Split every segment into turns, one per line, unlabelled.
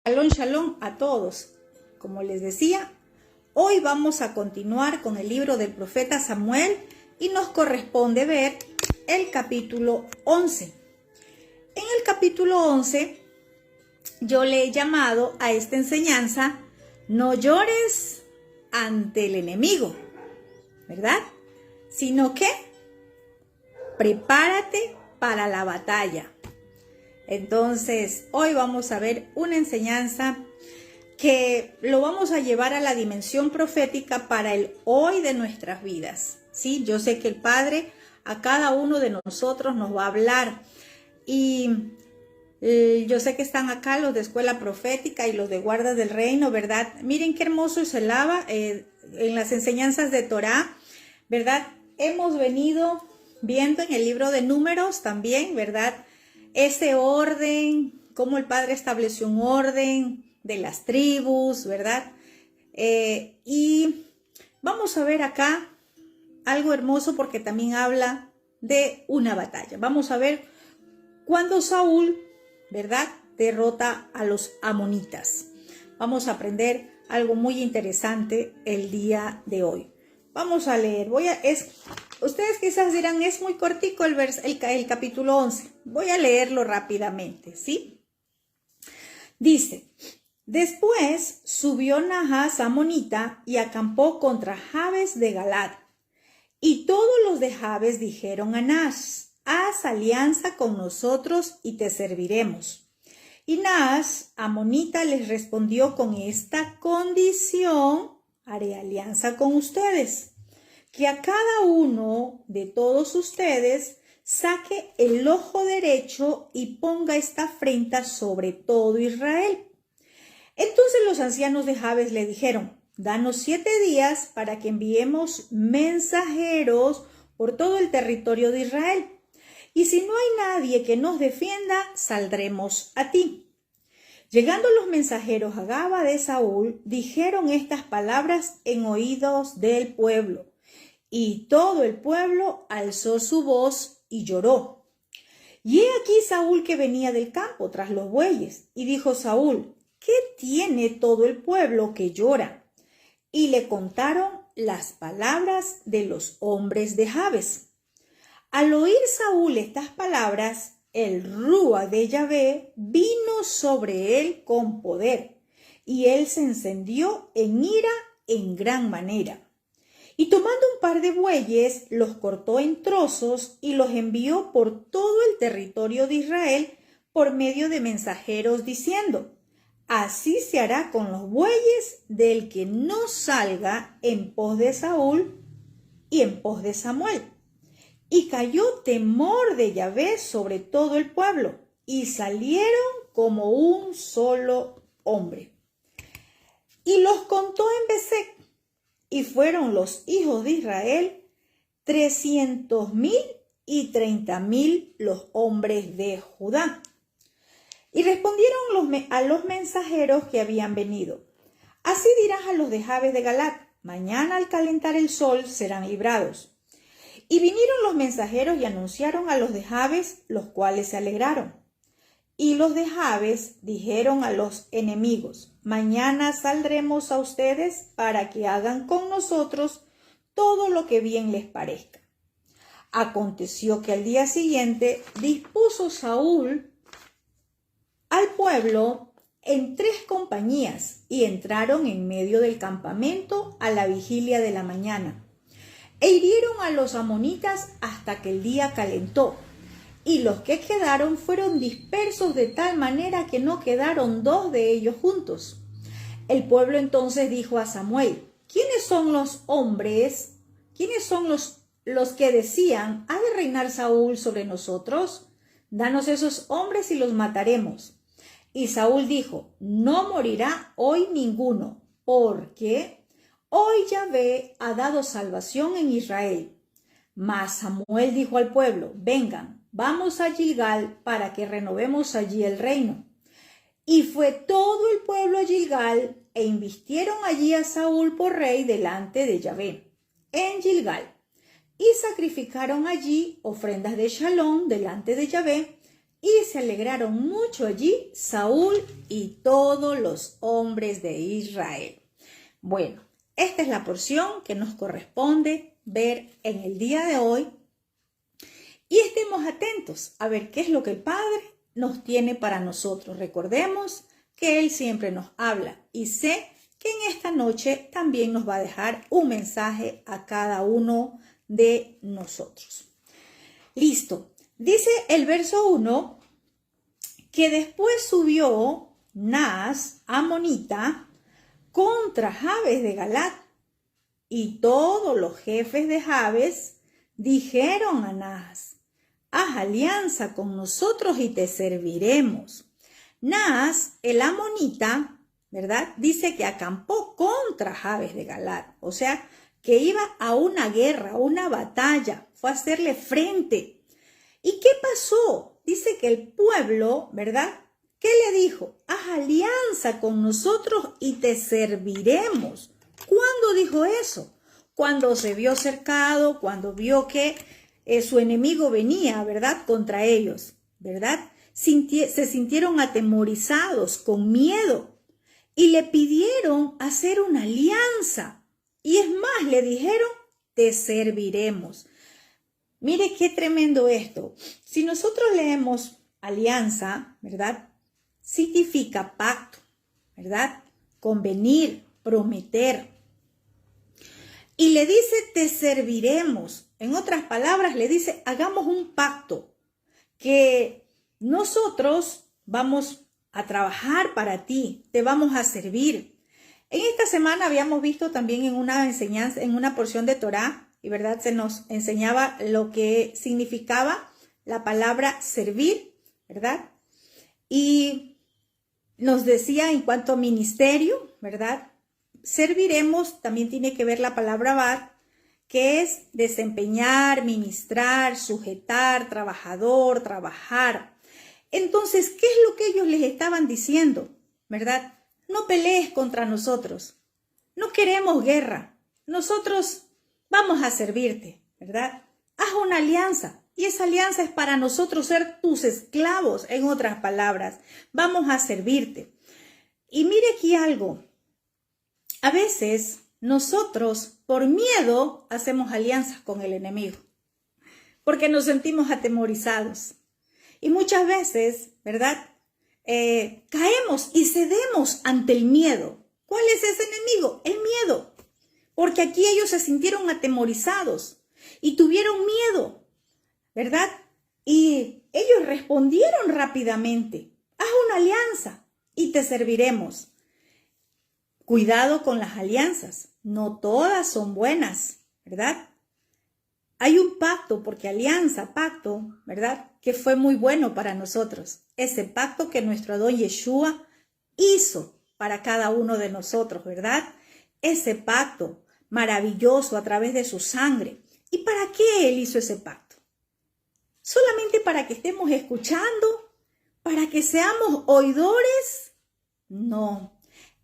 Shalom, shalom a todos. Como les decía, hoy vamos a continuar con el libro del profeta Samuel y nos corresponde ver el capítulo 11. En el capítulo 11 yo le he llamado a esta enseñanza no llores ante el enemigo, ¿verdad? Sino que prepárate para la batalla. Entonces, hoy vamos a ver una enseñanza que lo vamos a llevar a la dimensión profética para el hoy de nuestras vidas. Sí, yo sé que el Padre a cada uno de nosotros nos va a hablar y yo sé que están acá los de Escuela Profética y los de Guardas del Reino, ¿verdad? Miren qué hermoso es el lava en las enseñanzas de Torá, ¿verdad? Hemos venido viendo en el libro de Números también, ¿verdad? Ese orden, cómo el Padre estableció un orden de las tribus, ¿verdad? Y vamos a ver acá algo hermoso porque también habla de una batalla. Vamos a ver cuando Saúl, ¿verdad?, derrota a los amonitas. Vamos a aprender algo muy interesante el día de hoy. Vamos a leer. Ustedes quizás dirán, es muy cortico el capítulo 11. Voy a leerlo rápidamente, ¿sí? Dice, después subió Nahas amonita y acampó contra Jabes de Galad. Y todos los de Jabes dijeron a Nahas, haz alianza con nosotros y te serviremos. Y Nahas amonita les respondió, con esta condición haré alianza con ustedes, que a cada uno de todos ustedes saque el ojo derecho y ponga esta afrenta sobre todo Israel. Entonces los ancianos de Jabes le dijeron, danos 7 días para que enviemos mensajeros por todo el territorio de Israel. Y si no hay nadie que nos defienda, saldremos a ti. Llegando los mensajeros a Gaba de Saúl, dijeron estas palabras en oídos del pueblo. Y todo el pueblo alzó su voz y lloró. Y he aquí Saúl que venía del campo tras los bueyes. Y dijo Saúl, ¿qué tiene todo el pueblo que llora? Y le contaron las palabras de los hombres de Jabes. Al oír Saúl estas palabras, el Rúa de Yahvé vino sobre él con poder, y él se encendió en ira en gran manera. Y tomando un par de bueyes, los cortó en trozos y los envió por todo el territorio de Israel por medio de mensajeros, diciendo, así se hará con los bueyes del que no salga en pos de Saúl y en pos de Samuel. Y cayó temor de Yahvé sobre todo el pueblo, y salieron como un solo hombre. Y los contó en Besec, y fueron los hijos de Israel 300,000 y 30,000 los hombres de Judá. Y respondieron a los mensajeros que habían venido, así dirás a los de Jabes de Galad, mañana al calentar el sol serán librados. Y vinieron los mensajeros y anunciaron a los de Jabes, los cuales se alegraron. Y los de Jabes dijeron a los enemigos, mañana saldremos a ustedes para que hagan con nosotros todo lo que bien les parezca. Aconteció que al día siguiente dispuso Saúl al pueblo en 3 compañías y entraron en medio del campamento a la vigilia de la mañana. E hirieron a los amonitas hasta que el día calentó, y los que quedaron fueron dispersos de tal manera que no quedaron 2 de ellos juntos. El pueblo entonces dijo a Samuel, ¿quiénes son los hombres? ¿Quiénes son los que decían, ¿ha de reinar Saúl sobre nosotros? Danos esos hombres y los mataremos. Y Saúl dijo, no morirá hoy ninguno, porque hoy Yahvé ha dado salvación en Israel. Mas Samuel dijo al pueblo, vengan, vamos a Gilgal para que renovemos allí el reino. Y fue todo el pueblo a Gilgal e invistieron allí a Saúl por rey delante de Yahvé, en Gilgal. Y sacrificaron allí ofrendas de shalom delante de Yahvé y se alegraron mucho allí Saúl y todos los hombres de Israel. Bueno, esta es la porción que nos corresponde ver en el día de hoy y estemos atentos a ver qué es lo que el Padre nos tiene para nosotros. Recordemos que Él siempre nos habla y sé que en esta noche también nos va a dejar un mensaje a cada uno de nosotros. Listo. Dice el verso 1 que después subió Naas, amonita, contra Jabes de Galaad, y todos los jefes de Jabes dijeron a Naas: haz alianza con nosotros y te serviremos. Naas, el amonita, ¿verdad? Dice que acampó contra Jabes de Galaad, o sea, que iba a una guerra, a una batalla, fue a hacerle frente. ¿Y qué pasó? Dice que el pueblo, ¿verdad? ¿Qué le dijo? Haz alianza con nosotros y te serviremos. ¿Cuándo dijo eso? Cuando se vio cercado, cuando vio que su enemigo venía, ¿verdad? Contra ellos, ¿verdad? Se sintieron atemorizados, con miedo, y le pidieron hacer una alianza. Y es más, le dijeron, te serviremos. Mire qué tremendo esto. Si nosotros leemos alianza, ¿verdad? Significa pacto, ¿verdad? Convenir, prometer. Y le dice, te serviremos. En otras palabras, le dice, hagamos un pacto que nosotros vamos a trabajar para ti, te vamos a servir. En esta semana habíamos visto también en una enseñanza, en una porción de Torá, y verdad se nos enseñaba lo que significaba la palabra servir, ¿verdad? Y nos decía en cuanto a ministerio, ¿verdad? Serviremos, también tiene que ver la palabra bar, que es desempeñar, ministrar, sujetar, trabajador, trabajar. Entonces, ¿qué es lo que ellos les estaban diciendo? ¿Verdad? No pelees contra nosotros. No queremos guerra. Nosotros vamos a servirte, ¿verdad? Haz una alianza. Y esa alianza es para nosotros ser tus esclavos, en otras palabras. Vamos a servirte. Y mire aquí algo. A veces nosotros, por miedo, hacemos alianzas con el enemigo. Porque nos sentimos atemorizados. Y muchas veces, ¿verdad? Caemos y cedemos ante el miedo. ¿Cuál es ese enemigo? El miedo. Porque aquí ellos se sintieron atemorizados y tuvieron miedo, ¿verdad? Y ellos respondieron rápidamente, haz una alianza y te serviremos. Cuidado con las alianzas, no todas son buenas, ¿verdad? Hay un pacto, porque alianza, pacto, ¿verdad? Que fue muy bueno para nosotros. Ese pacto que nuestro Adón Yeshua hizo para cada uno de nosotros, ¿verdad? Ese pacto maravilloso a través de su sangre. ¿Y para qué Él hizo ese pacto? ¿Solamente para que estemos escuchando? ¿Para que seamos oidores? No.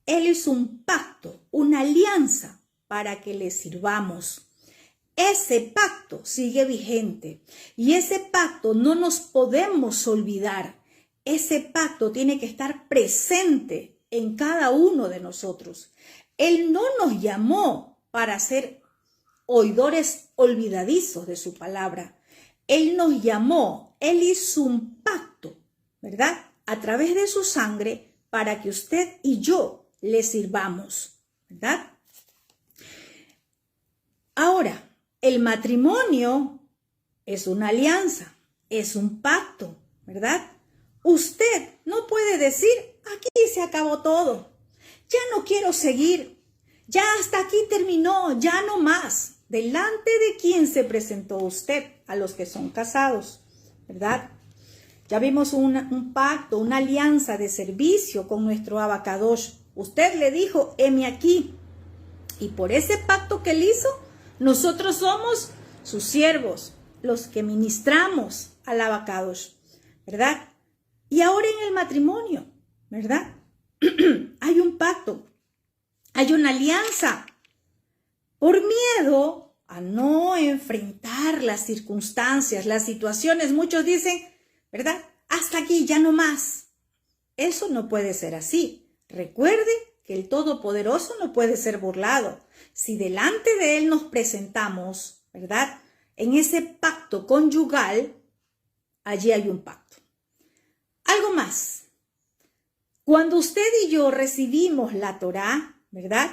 Él hizo un pacto, una alianza para que le sirvamos. Ese pacto sigue vigente y ese pacto no nos podemos olvidar. Ese pacto tiene que estar presente en cada uno de nosotros. Él no nos llamó para ser oidores olvidadizos de su palabra. Él nos llamó, Él hizo un pacto, ¿verdad? A través de su sangre para que usted y yo le sirvamos, ¿verdad? Ahora, el matrimonio es una alianza, es un pacto, ¿verdad? Usted no puede decir, aquí se acabó todo, ya no quiero seguir, ya hasta aquí terminó, ya no más. ¿Delante de quién se presentó usted? A los que son casados, ¿verdad? Ya vimos un pacto, una alianza de servicio con nuestro Abacadosh. Usted le dijo, heme aquí. Y por ese pacto que él hizo, nosotros somos sus siervos, los que ministramos al Abacadosh, ¿verdad? Y ahora en el matrimonio, ¿verdad? Hay un pacto, hay una alianza. Por miedo a no enfrentar las circunstancias, las situaciones, muchos dicen, ¿verdad? Hasta allí, ya no más. Eso no puede ser así. Recuerde que el Todopoderoso no puede ser burlado. Si delante de Él nos presentamos, ¿verdad?, en ese pacto conyugal, allí hay un pacto. Algo más. Cuando usted y yo recibimos la Torá, ¿verdad?,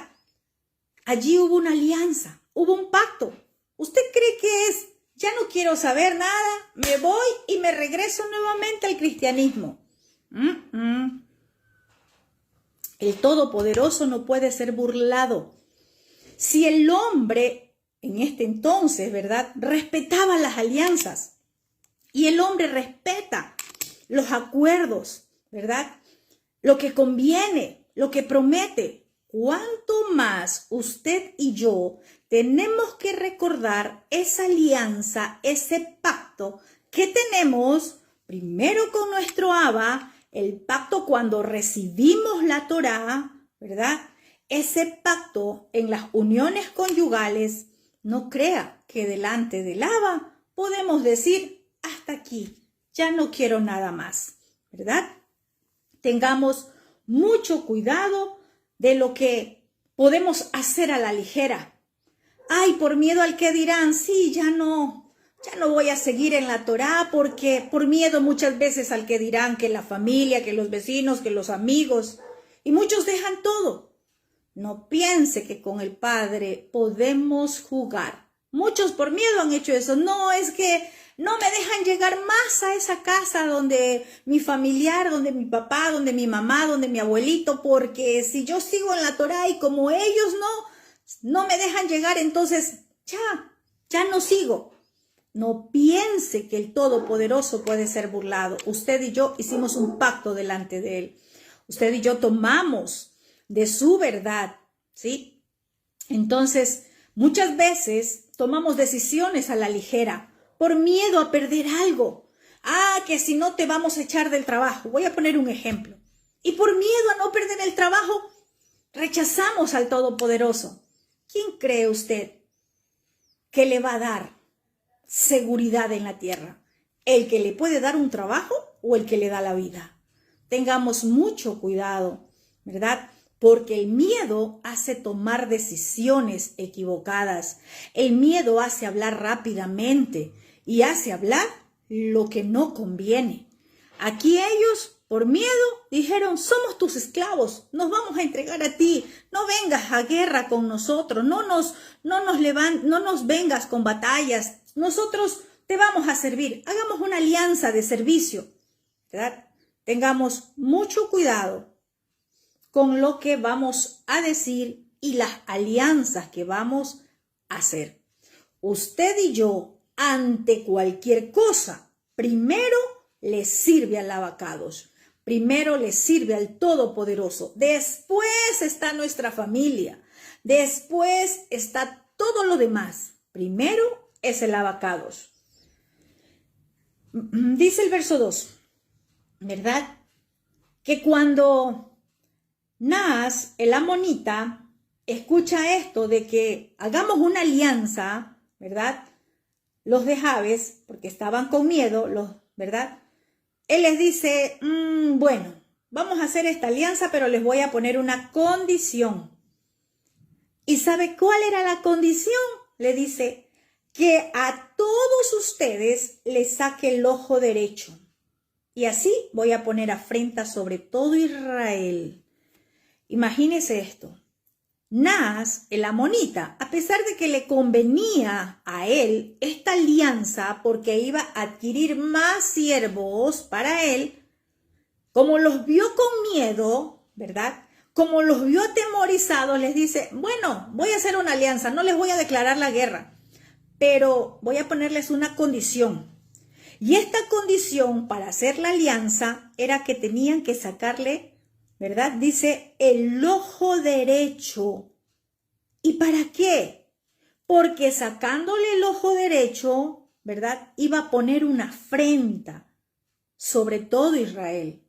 allí hubo una alianza, hubo un pacto. ¿Usted cree que es, ya no quiero saber nada, me voy y me regreso nuevamente al cristianismo? El Todopoderoso no puede ser burlado. Si el hombre, en este entonces, ¿verdad?, respetaba las alianzas, y el hombre respeta los acuerdos, ¿verdad?, lo que conviene, lo que promete, ¿cuánto más usted y yo tenemos que recordar esa alianza, ese pacto que tenemos primero con nuestro Abba, el pacto cuando recibimos la Torá, ¿verdad? Ese pacto en las uniones conyugales? No crea que delante del Abba podemos decir hasta aquí, ya no quiero nada más, ¿verdad? Tengamos mucho cuidado de lo que podemos hacer a la ligera. Ay, por miedo al que dirán, sí, ya no voy a seguir en la Torá porque por miedo muchas veces al que dirán, que la familia, que los vecinos, que los amigos, y muchos dejan todo. No piense que con el Padre podemos jugar. Muchos por miedo han hecho eso. No, es que no me dejan llegar más a esa casa donde mi familiar, donde mi papá, donde mi mamá, donde mi abuelito, porque si yo sigo en la Torá y como ellos no me dejan llegar, entonces ya no sigo. No piense que el Todopoderoso puede ser burlado. Usted y yo hicimos un pacto delante de Él. Usted y yo tomamos de su verdad, ¿sí? Entonces, muchas veces tomamos decisiones a la ligera por miedo a perder algo. Que si no te vamos a echar del trabajo. Voy a poner un ejemplo. Y por miedo a no perder el trabajo, rechazamos al Todopoderoso. ¿Quién cree usted que le va a dar seguridad en la tierra? ¿El que le puede dar un trabajo o el que le da la vida? Tengamos mucho cuidado, ¿verdad? Porque el miedo hace tomar decisiones equivocadas. El miedo hace hablar rápidamente y hace hablar lo que no conviene. Aquí ellos, por miedo, dijeron, somos tus esclavos, nos vamos a entregar a ti, no vengas a guerra con nosotros, no nos vengas con batallas, nosotros te vamos a servir, hagamos una alianza de servicio, ¿verdad? Tengamos mucho cuidado con lo que vamos a decir y las alianzas que vamos a hacer. Usted y yo, ante cualquier cosa, primero le sirve al Abacados, primero le sirve al Todopoderoso, después está nuestra familia, después está todo lo demás, primero es el Abacados. Dice el verso 2, ¿verdad? Que cuando Naas, el amonita, escucha esto de que hagamos una alianza, ¿verdad? Los de Jabes, porque estaban con miedo, ¿verdad? Él les dice, bueno, vamos a hacer esta alianza, pero les voy a poner una condición. ¿Y sabe cuál era la condición? Le dice, que a todos ustedes les saque el ojo derecho. Y así voy a poner afrenta sobre todo Israel. Imagínese esto. Naas, el amonita, a pesar de que le convenía a él esta alianza porque iba a adquirir más siervos para él, como los vio con miedo, ¿verdad? Como los vio atemorizados, les dice, bueno, voy a hacer una alianza, no les voy a declarar la guerra, pero voy a ponerles una condición. Y esta condición para hacer la alianza era que tenían que sacarle, ¿verdad? Dice, el ojo derecho. ¿Y para qué? Porque sacándole el ojo derecho, ¿verdad? Iba a poner una afrenta sobre todo Israel.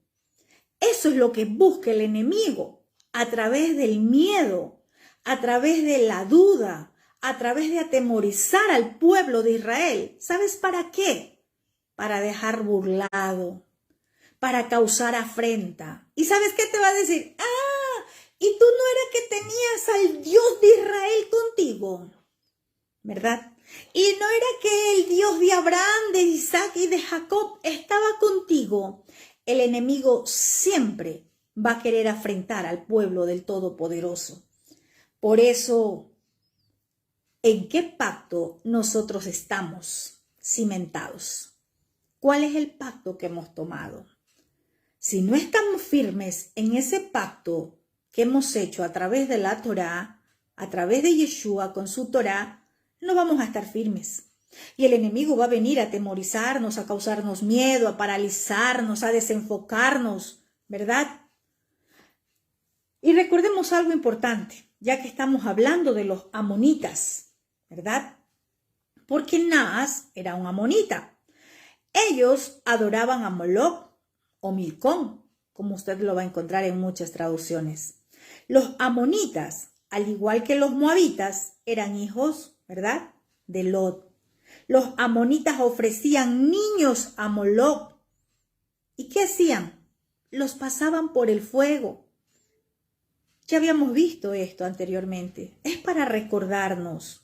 Eso es lo que busca el enemigo, a través del miedo, a través de la duda, a través de atemorizar al pueblo de Israel. ¿Sabes para qué? Para dejar burlado, para causar afrenta. ¿Y sabes qué te va a decir? Ah, ¿y tú no era que tenías al Dios de Israel contigo? ¿Verdad? Y no era que el Dios de Abraham, de Isaac y de Jacob estaba contigo. El enemigo siempre va a querer afrentar al pueblo del Todopoderoso. Por eso, ¿en qué pacto nosotros estamos cimentados? ¿Cuál es el pacto que hemos tomado? Si no estamos firmes en ese pacto que hemos hecho a través de la Torá, a través de Yeshua con su Torá, no vamos a estar firmes. Y el enemigo va a venir a atemorizarnos, a causarnos miedo, a paralizarnos, a desenfocarnos, ¿verdad? Y recordemos algo importante, ya que estamos hablando de los amonitas, ¿verdad? Porque Naas era un amonita. Ellos adoraban a Moloc o Milcón, como usted lo va a encontrar en muchas traducciones. Los amonitas, al igual que los moabitas, eran hijos, ¿verdad?, de Lot. Los amonitas ofrecían niños a Moloc. ¿Y qué hacían? Los pasaban por el fuego. Ya habíamos visto esto anteriormente. Es para recordarnos.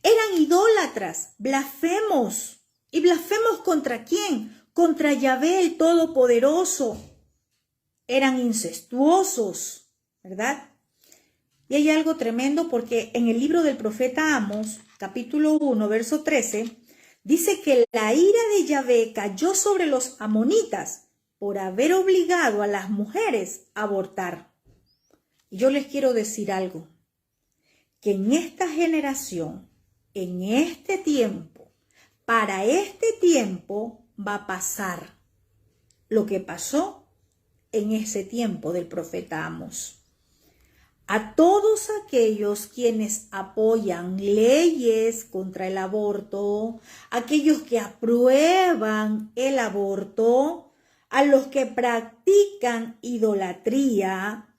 Eran idólatras, blasfemos. ¿Y blasfemos contra quién? Contra Yahvé el Todopoderoso. Eran incestuosos, ¿verdad? Y hay algo tremendo porque en el libro del profeta Amos, capítulo 1, verso 13, dice que la ira de Yahvé cayó sobre los amonitas por haber obligado a las mujeres a abortar. Y yo les quiero decir algo, que en esta generación, en este tiempo, para este tiempo va a pasar lo que pasó en ese tiempo del profeta Amos. A todos aquellos quienes apoyan leyes contra el aborto, aquellos que aprueban el aborto, a los que practican idolatría,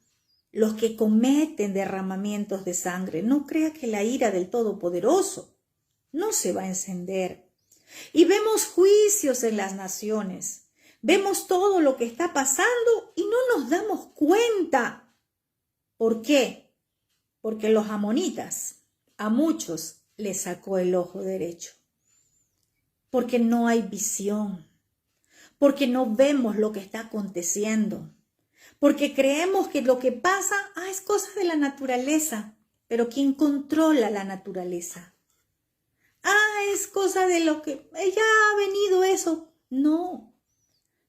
los que cometen derramamientos de sangre, no crea que la ira del Todopoderoso no se va a encender. Y vemos juicios en las naciones, vemos todo lo que está pasando y no nos damos cuenta. ¿Por qué? Porque los amonitas a muchos les sacó el ojo derecho. Porque no hay visión. Porque no vemos lo que está aconteciendo. Porque creemos que lo que pasa es cosa de la naturaleza. Pero ¿quién controla la naturaleza? Es cosa de lo que ya ha venido eso. No.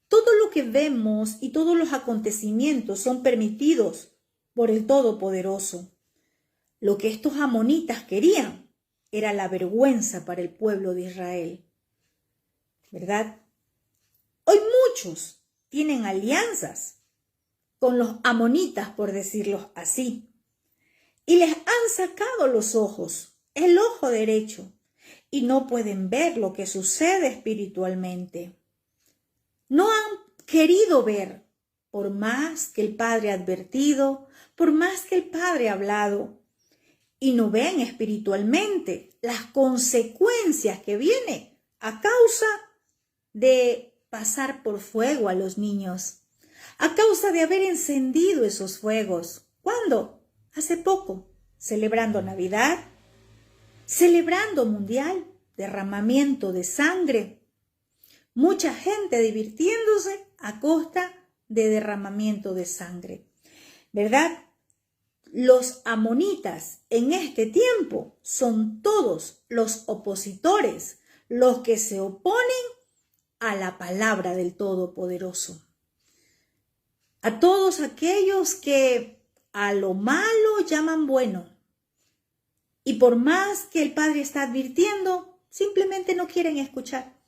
Todo lo que vemos y todos los acontecimientos son permitidos por el Todopoderoso. Lo que estos amonitas querían era la vergüenza para el pueblo de Israel, ¿verdad? Hoy muchos tienen alianzas con los amonitas, por decirlo así, y les han sacado los ojos, el ojo derecho, y no pueden ver lo que sucede espiritualmente. No han querido ver, por más que el Padre ha advertido, por más que el Padre ha hablado, y no ven espiritualmente las consecuencias que vienen a causa de pasar por fuego a los niños, a causa de haber encendido esos fuegos. ¿Cuándo? Hace poco, celebrando Navidad, celebrando Mundial, derramamiento de sangre, mucha gente divirtiéndose a costa de derramamiento de sangre, ¿verdad? Los amonitas en este tiempo son todos los opositores, los que se oponen a la palabra del Todopoderoso. A todos aquellos que a lo malo llaman bueno. Y por más que el Padre está advirtiendo, simplemente no quieren escuchar.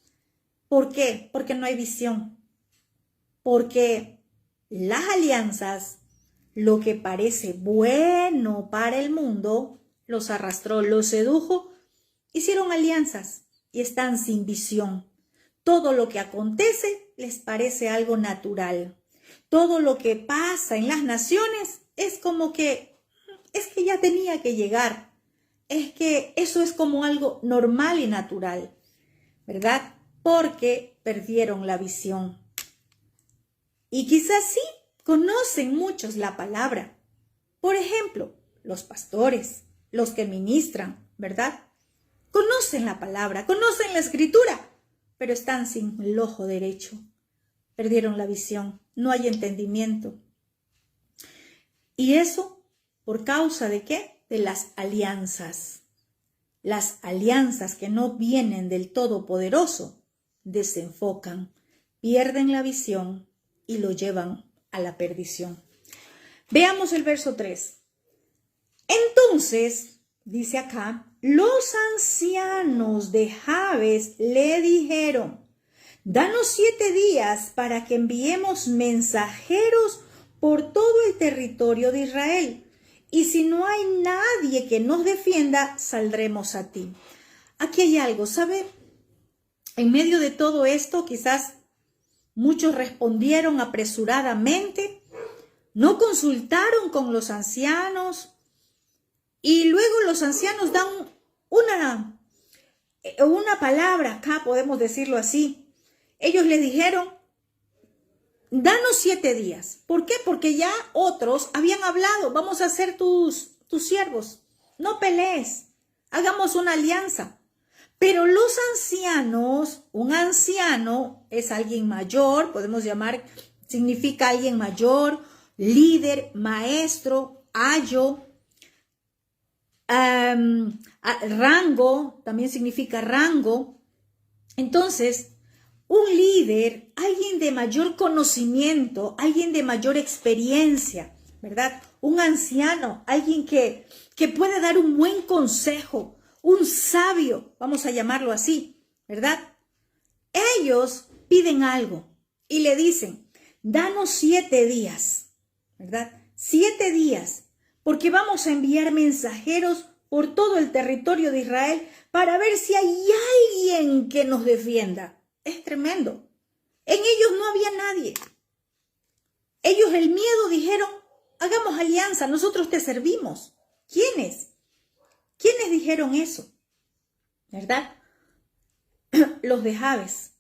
¿Por qué? Porque no hay visión. Porque las alianzas, lo que parece bueno para el mundo, los arrastró, los sedujo, hicieron alianzas y están sin visión. Todo lo que acontece les parece algo natural. Todo lo que pasa en las naciones es como que, es que ya tenía que llegar. Es que eso es como algo normal y natural, ¿verdad? Porque perdieron la visión. Y quizás sí conocen muchos la palabra. Por ejemplo, los pastores, los que ministran, ¿verdad? Conocen la palabra, conocen la escritura, pero están sin el ojo derecho. Perdieron la visión, no hay entendimiento. ¿Y eso por causa de qué? De las alianzas. Las alianzas que no vienen del Todopoderoso desenfocan, pierden la visión y lo llevan a la perdición. Veamos el verso 3. Entonces, dice acá, los ancianos de Jabes le dijeron, danos 7 días para que enviemos mensajeros por todo el territorio de Israel. Y si no hay nadie que nos defienda, saldremos a ti. Aquí hay algo, ¿sabe? En medio de todo esto, quizás muchos respondieron apresuradamente, no consultaron con los ancianos y luego los ancianos dan una palabra, acá podemos decirlo así. Ellos le dijeron, danos 7 días. ¿Por qué? Porque ya otros habían hablado, vamos a ser tus siervos, no pelees, hagamos una alianza. Pero los ancianos, un anciano es alguien mayor, podemos llamar, significa alguien mayor, líder, maestro, ayo, rango, también significa rango. Entonces, un líder, alguien de mayor conocimiento, alguien de mayor experiencia, ¿verdad? Un anciano, alguien que puede dar un buen consejo, un sabio, vamos a llamarlo así, ¿verdad? Ellos piden algo y le dicen, danos 7 días, ¿verdad? 7 días, porque vamos a enviar mensajeros por todo el territorio de Israel para ver si hay alguien que nos defienda. Es tremendo. En ellos no había nadie. Ellos el miedo dijeron, hagamos alianza, nosotros te servimos. ¿Quiénes? ¿Quiénes dijeron eso? ¿Verdad? Los de Jabes.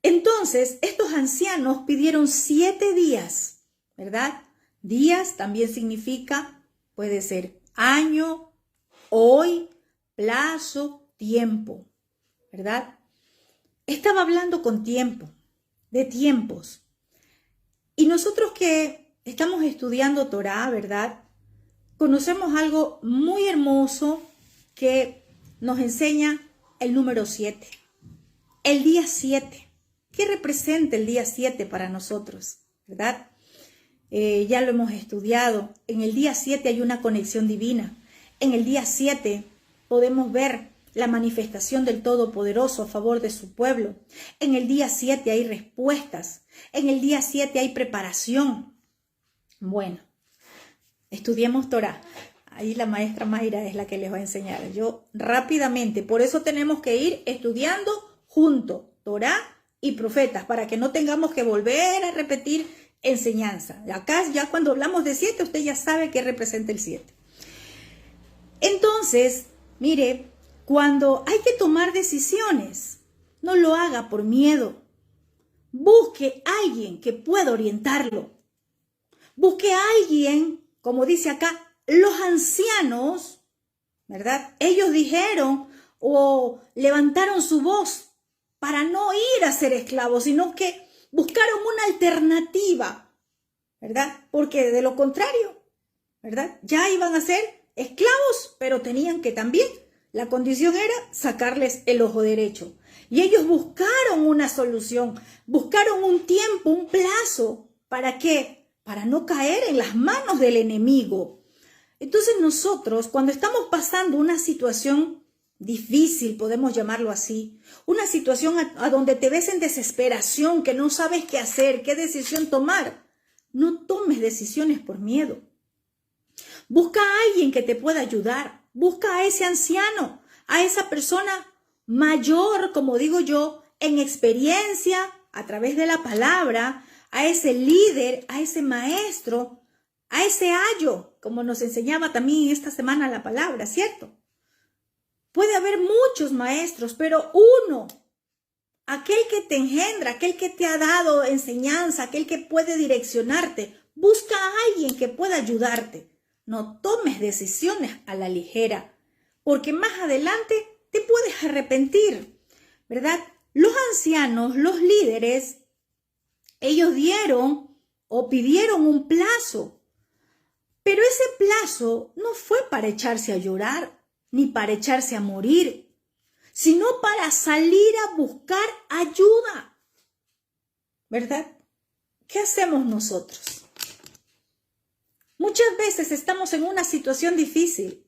Entonces, estos ancianos pidieron 7 días, ¿verdad? Días también significa, puede ser año, hoy, plazo, tiempo, ¿verdad? Estaba hablando con tiempo, de tiempos. Y nosotros que estamos estudiando Torá, ¿verdad? Conocemos algo muy hermoso que nos enseña el número 7. El día 7. ¿Qué representa el día 7 para nosotros? ¿Verdad? Ya lo hemos estudiado. En el día 7 hay una conexión divina. En el día 7 podemos ver la manifestación del Todopoderoso a favor de su pueblo. En el día 7 hay respuestas. En el día 7 hay preparación. Bueno, estudiemos Torá. Ahí la maestra Mayra es la que les va a enseñar. Yo rápidamente, por eso tenemos que ir estudiando junto Torá y profetas, para que no tengamos que volver a repetir enseñanza. Acá ya cuando hablamos de 7, usted ya sabe qué representa el 7. Entonces, mire, cuando hay que tomar decisiones, no lo haga por miedo. Busque a alguien que pueda orientarlo. Busque a alguien, como dice acá, los ancianos, ¿verdad? Ellos dijeron o levantaron su voz para no ir a ser esclavos, sino que buscaron una alternativa, ¿verdad? Porque de lo contrario, ¿verdad? Ya iban a ser esclavos, pero tenían que también, la condición era sacarles el ojo derecho. Y ellos buscaron una solución, buscaron un tiempo, un plazo. ¿Para qué? Para no caer en las manos del enemigo. Entonces nosotros, cuando estamos pasando una situación difícil, podemos llamarlo así, una situación a donde te ves en desesperación, que no sabes qué hacer, qué decisión tomar, no tomes decisiones por miedo. Busca a alguien que te pueda ayudar. Busca a ese anciano, a esa persona mayor, como digo yo, en experiencia, a través de la palabra, a ese líder, a ese maestro, a ese ayo, como nos enseñaba también esta semana la palabra, ¿cierto? Puede haber muchos maestros, pero uno aquel que te engendra, aquel que te ha dado enseñanza, aquel que puede direccionarte. Busca a alguien que pueda ayudarte. No tomes decisiones a la ligera, porque más adelante te puedes arrepentir, ¿verdad? Los ancianos, los líderes, ellos dieron o pidieron un plazo, pero ese plazo no fue para echarse a llorar, ni para echarse a morir, sino para salir a buscar ayuda, ¿verdad? ¿Qué hacemos nosotros? Muchas veces estamos en una situación difícil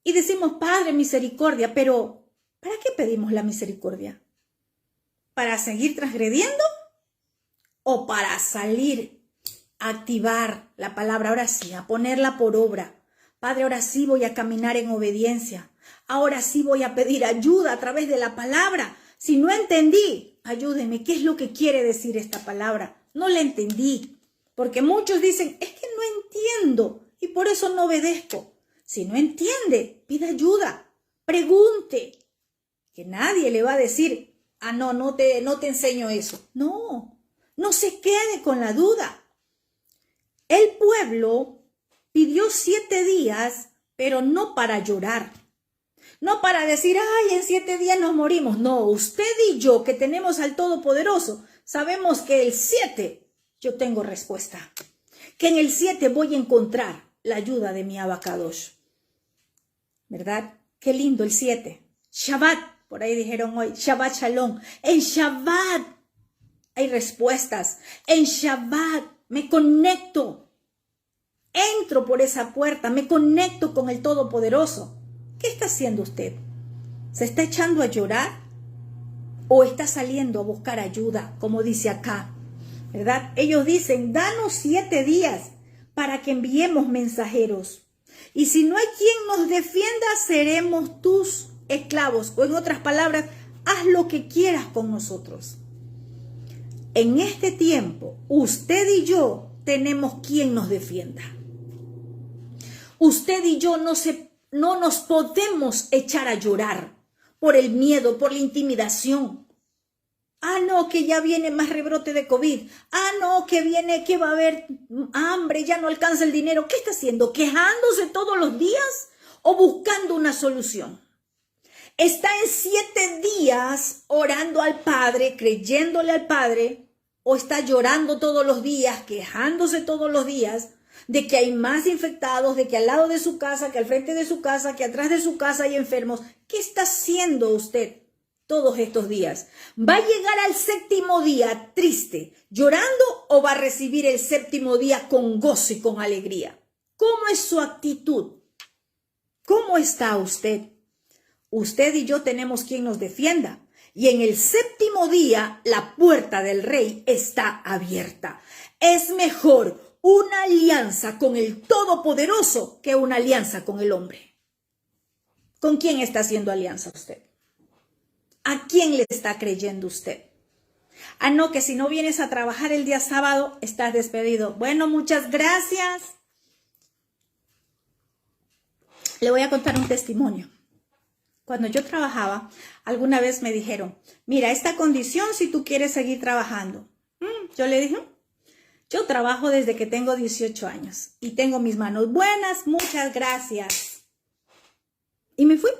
y decimos, Padre, misericordia, pero ¿para qué pedimos la misericordia? ¿Para seguir transgrediendo? ¿O para salir a activar la palabra? Ahora sí, a ponerla por obra. Padre, ahora sí voy a caminar en obediencia. Ahora sí voy a pedir ayuda a través de la palabra. Si no entendí, ayúdeme. ¿Qué es lo que quiere decir esta palabra? No la entendí. Porque muchos dicen, es que no entiendo y por eso no obedezco. Si no entiende, pida ayuda, pregunte. Que nadie le va a decir, no te enseño eso. No, no se quede con la duda. El pueblo pidió 7 días, pero no para llorar. No para decir, ay, en 7 días nos morimos. No, usted y yo que tenemos al Todopoderoso, sabemos que el 7 yo tengo respuesta. Que en el 7 voy a encontrar la ayuda de mi Abacadosh. ¿Verdad? Qué lindo el 7. Shabbat, por ahí dijeron hoy, Shabbat Shalom. En Shabbat hay respuestas. En Shabbat me conecto. Entro por esa puerta, me conecto con el Todopoderoso. ¿Qué está haciendo usted? ¿Se está echando a llorar? ¿O está saliendo a buscar ayuda, como dice acá? ¿Verdad? Ellos dicen, danos 7 días para que enviemos mensajeros. Y si no hay quien nos defienda, seremos tus esclavos. O en otras palabras, haz lo que quieras con nosotros. En este tiempo, usted y yo tenemos quien nos defienda. Usted y yo no nos podemos echar a llorar por el miedo, por la intimidación. No, que ya viene más rebrote de COVID. No, que va a haber hambre, ya no alcanza el dinero. ¿Qué está haciendo? ¿Quejándose todos los días o buscando una solución? ¿Está en 7 días orando al Padre, creyéndole al Padre? ¿O está llorando todos los días, quejándose todos los días de que hay más infectados, de que al lado de su casa, que al frente de su casa, que atrás de su casa hay enfermos? ¿Qué está haciendo usted todos estos días? ¿Va a llegar al 7º día triste, llorando, o va a recibir el 7º día con gozo y con alegría? ¿Cómo es su actitud? ¿Cómo está usted? Usted y yo tenemos quien nos defienda. Y en el 7º día, la puerta del rey está abierta. Es mejor una alianza con el Todopoderoso que una alianza con el hombre. ¿Con quién está haciendo alianza usted? ¿A quién le está creyendo usted? No, que si no vienes a trabajar el día sábado, estás despedido. Bueno, muchas gracias. Le voy a contar un testimonio. Cuando yo trabajaba, alguna vez me dijeron, mira, esta condición si tú quieres seguir trabajando. Yo le dije, yo trabajo desde que tengo 18 años y tengo mis manos buenas, muchas gracias. Y me fui.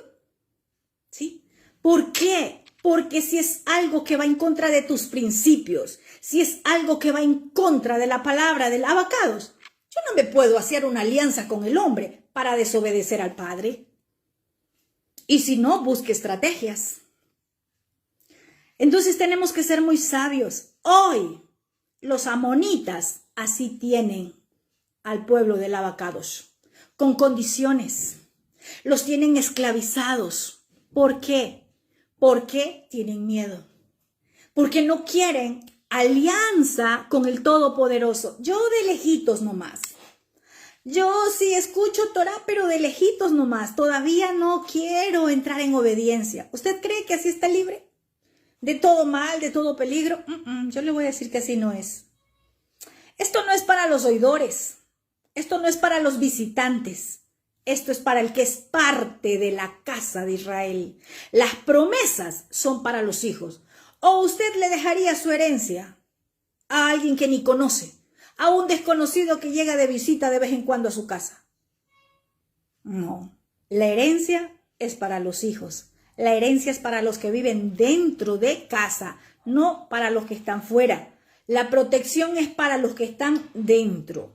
¿Sí? ¿Por qué? Porque si es algo que va en contra de tus principios, si es algo que va en contra de la palabra del Abacados, yo no me puedo hacer una alianza con el hombre para desobedecer al Padre. Y si no, busque estrategias. Entonces tenemos que ser muy sabios. Hoy los amonitas así tienen al pueblo del Abacados, con condiciones. Los tienen esclavizados. ¿Por qué? Porque tienen miedo. Porque no quieren alianza con el Todopoderoso. Yo de lejitos nomás. Yo sí escucho Torah, pero de lejitos nomás. Todavía no quiero entrar en obediencia. ¿Usted cree que así está libre? ¿De todo mal, de todo peligro? Yo le voy a decir que así no es. Esto no es para los oidores. Esto no es para los visitantes. Esto es para el que es parte de la casa de Israel. Las promesas son para los hijos. ¿O usted le dejaría su herencia a alguien que ni conoce, a un desconocido que llega de visita de vez en cuando a su casa? No, la herencia es para los hijos. La herencia es para los que viven dentro de casa, no para los que están fuera. La protección es para los que están dentro,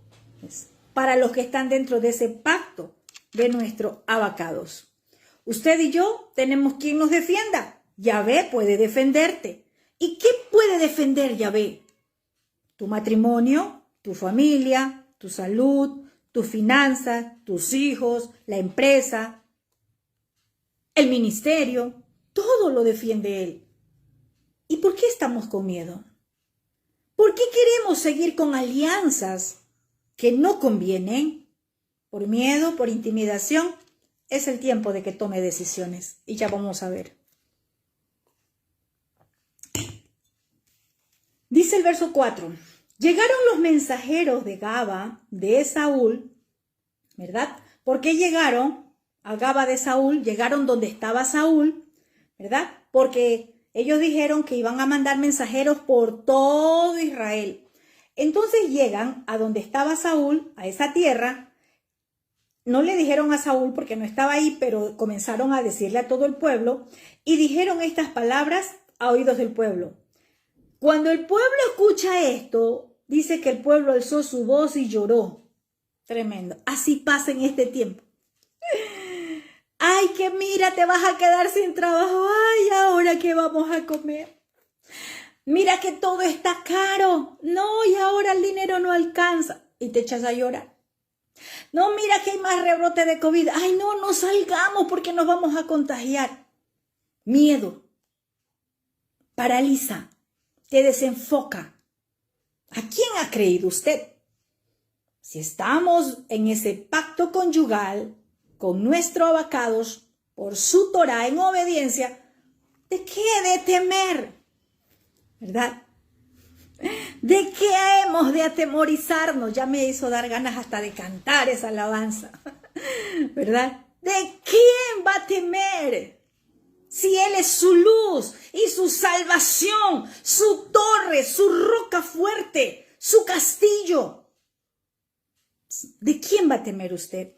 para los que están dentro de ese pacto de nuestros abacados. Usted y yo tenemos quien nos defienda. Yahvé puede defenderte. ¿Y qué puede defender Yahvé? Tu matrimonio, tu familia, tu salud, tus finanzas, tus hijos, la empresa, el ministerio, todo lo defiende Él. ¿Y por qué estamos con miedo? ¿Por qué queremos seguir con alianzas que no convienen? Por miedo, por intimidación. Es el tiempo de que tome decisiones y ya vamos a ver. Dice el verso 4. Llegaron los mensajeros de Gaba, de Saúl, ¿verdad? ¿Por qué llegaron a Gaba de Saúl? Llegaron donde estaba Saúl, ¿verdad? Porque ellos dijeron que iban a mandar mensajeros por todo Israel. Entonces llegan a donde estaba Saúl, a esa tierra. No le dijeron a Saúl porque no estaba ahí, pero comenzaron a decirle a todo el pueblo y dijeron estas palabras a oídos del pueblo. Cuando el pueblo escucha esto, dice que el pueblo alzó su voz y lloró. Tremendo. Así pasa en este tiempo. Ay, que mira, te vas a quedar sin trabajo. Ay, ¿ahora qué vamos a comer? Mira que todo está caro. No, y ahora el dinero no alcanza. Y te echas a llorar. No, mira que hay más rebrote de COVID. Ay, no, no salgamos porque nos vamos a contagiar. Miedo. Paraliza. Te desenfoca. ¿A quién ha creído usted? Si estamos en ese pacto conyugal con nuestros abacados por su Torah en obediencia, ¿de qué he de temer? ¿Verdad? ¿De qué hemos de atemorizarnos? Ya me hizo dar ganas hasta de cantar esa alabanza, ¿verdad? ¿De quién va a temer? Si Él es su luz y su salvación, su torre, su roca fuerte, su castillo. ¿De quién va a temer usted?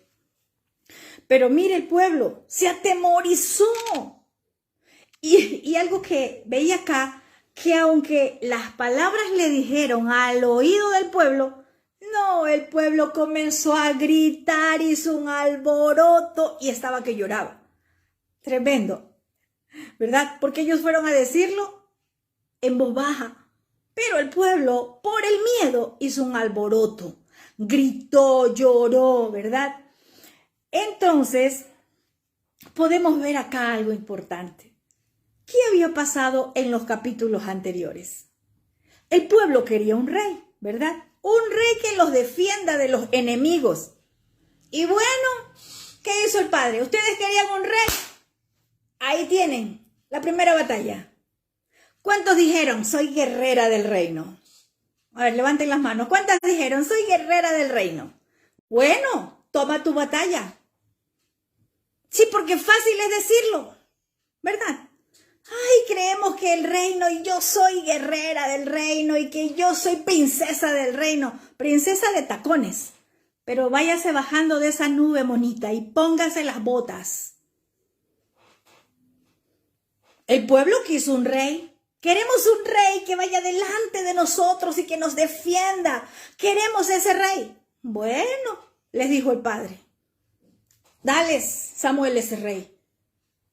Pero mire, el pueblo se atemorizó. Y algo que veía acá, que aunque las palabras le dijeron al oído del pueblo, no, el pueblo comenzó a gritar, hizo un alboroto y estaba que lloraba. Tremendo, ¿verdad? Porque ellos fueron a decirlo en voz baja, pero el pueblo, por el miedo, hizo un alboroto, gritó, lloró, ¿verdad? Entonces, podemos ver acá algo importante. ¿Qué había pasado en los capítulos anteriores? El pueblo quería un rey, ¿verdad? Un rey que los defienda de los enemigos. Y bueno, ¿qué hizo el padre? ¿Ustedes querían un rey? Ahí tienen la primera batalla. ¿Cuántos dijeron, soy guerrera del reino? A ver, levanten las manos. ¿Cuántas dijeron, soy guerrera del reino? Bueno, toma tu batalla. Sí, porque fácil es decirlo, ¿verdad? Ay, creemos que el reino y yo soy guerrera del reino y que yo soy princesa del reino. Princesa de tacones. Pero váyase bajando de esa nube bonita y póngase las botas. El pueblo quiso un rey. Queremos un rey que vaya delante de nosotros y que nos defienda. Queremos ese rey. Bueno, les dijo el padre. Dales, Samuel, ese rey.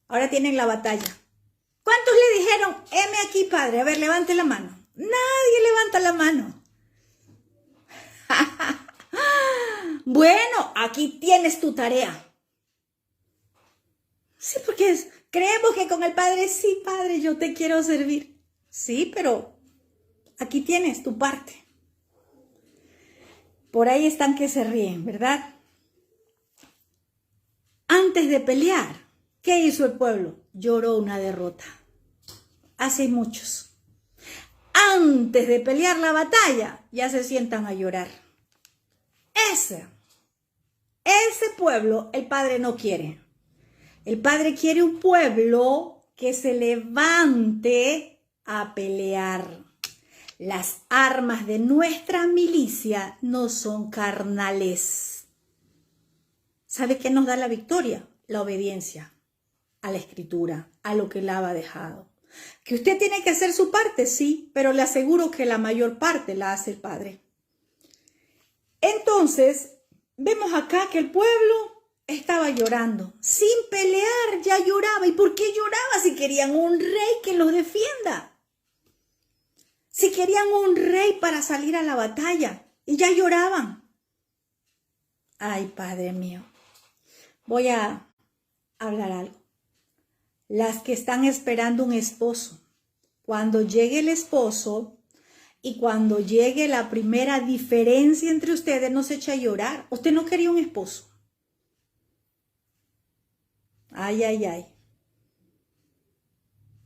Ahora tienen la batalla. ¿Cuántos le dijeron, heme aquí, padre? A ver, levante la mano. Nadie levanta la mano. Bueno, aquí tienes tu tarea. Sí, porque creemos que con el padre, sí, padre, yo te quiero servir. Sí, pero aquí tienes tu parte. Por ahí están que se ríen, ¿verdad? Antes de pelear, ¿qué hizo el pueblo? Lloró una derrota. Hace muchos. Antes de pelear la batalla, ya se sientan a llorar. Ese pueblo el Padre no quiere. El Padre quiere un pueblo que se levante a pelear. Las armas de nuestra milicia no son carnales. ¿Sabe qué nos da la victoria? La obediencia a la Escritura, a lo que Él ha dejado. Que usted tiene que hacer su parte, sí, pero le aseguro que la mayor parte la hace el Padre. Entonces, vemos acá que el pueblo estaba llorando. Sin pelear ya lloraba. ¿Y por qué lloraba? Si querían un rey que los defienda. Si querían un rey para salir a la batalla. Y ya lloraban. Ay, Padre mío. Voy a hablar algo. Las que están esperando un esposo. Cuando llegue el esposo y cuando llegue la primera diferencia entre ustedes, no se echa a llorar. Usted no quería un esposo. Ay, ay, ay.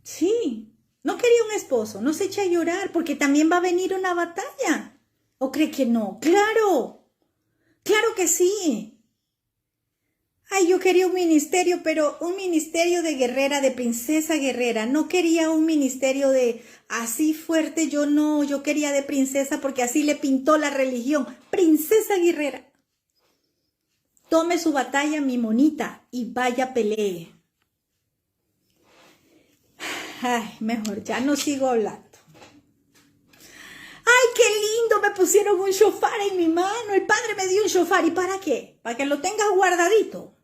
Sí, no quería un esposo. No se echa a llorar porque también va a venir una batalla. ¿O cree que no? ¡Claro! ¡Claro que sí! Ay, yo quería un ministerio, pero un ministerio de guerrera, de princesa guerrera. No quería un ministerio de así fuerte, yo quería de princesa porque así le pintó la religión. Princesa guerrera. Tome su batalla, mi monita, y vaya pelee. Ay, mejor ya no sigo hablando. ¡Ay, qué lindo! Me pusieron un shofar en mi mano. El Padre me dio un shofar. ¿Y para qué? Para que lo tengas guardadito.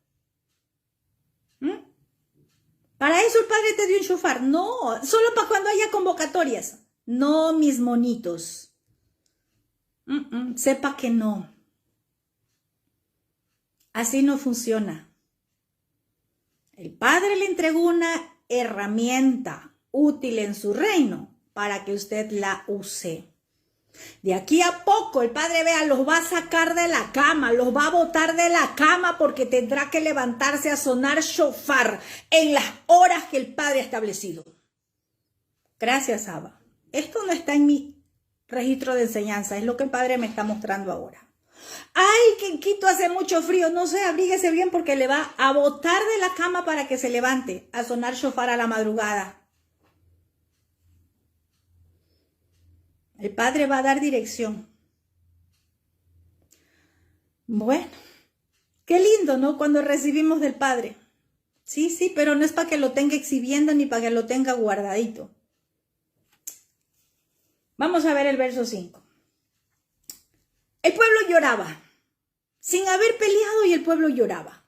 Para eso el Padre te dio un shofar. No, solo para cuando haya convocatorias. No, mis monitos. Sepa que no. Así no funciona. El Padre le entregó una herramienta útil en su reino para que usted la use. De aquí a poco el Padre, vea, los va a sacar de la cama, los va a botar de la cama porque tendrá que levantarse a sonar shofar en las horas que el Padre ha establecido. Gracias, Abba. Esto no está en mi registro de enseñanza, es lo que el Padre me está mostrando ahora. Ay, que en Quito hace mucho frío, no sé, abríguese bien porque le va a botar de la cama para que se levante a sonar shofar a la madrugada. El Padre va a dar dirección. Bueno, qué lindo, ¿no? Cuando recibimos del Padre. Sí, sí, pero no es para que lo tenga exhibiendo ni para que lo tenga guardadito. Vamos a ver el verso 5. El pueblo lloraba, sin haber peleado, y el pueblo lloraba.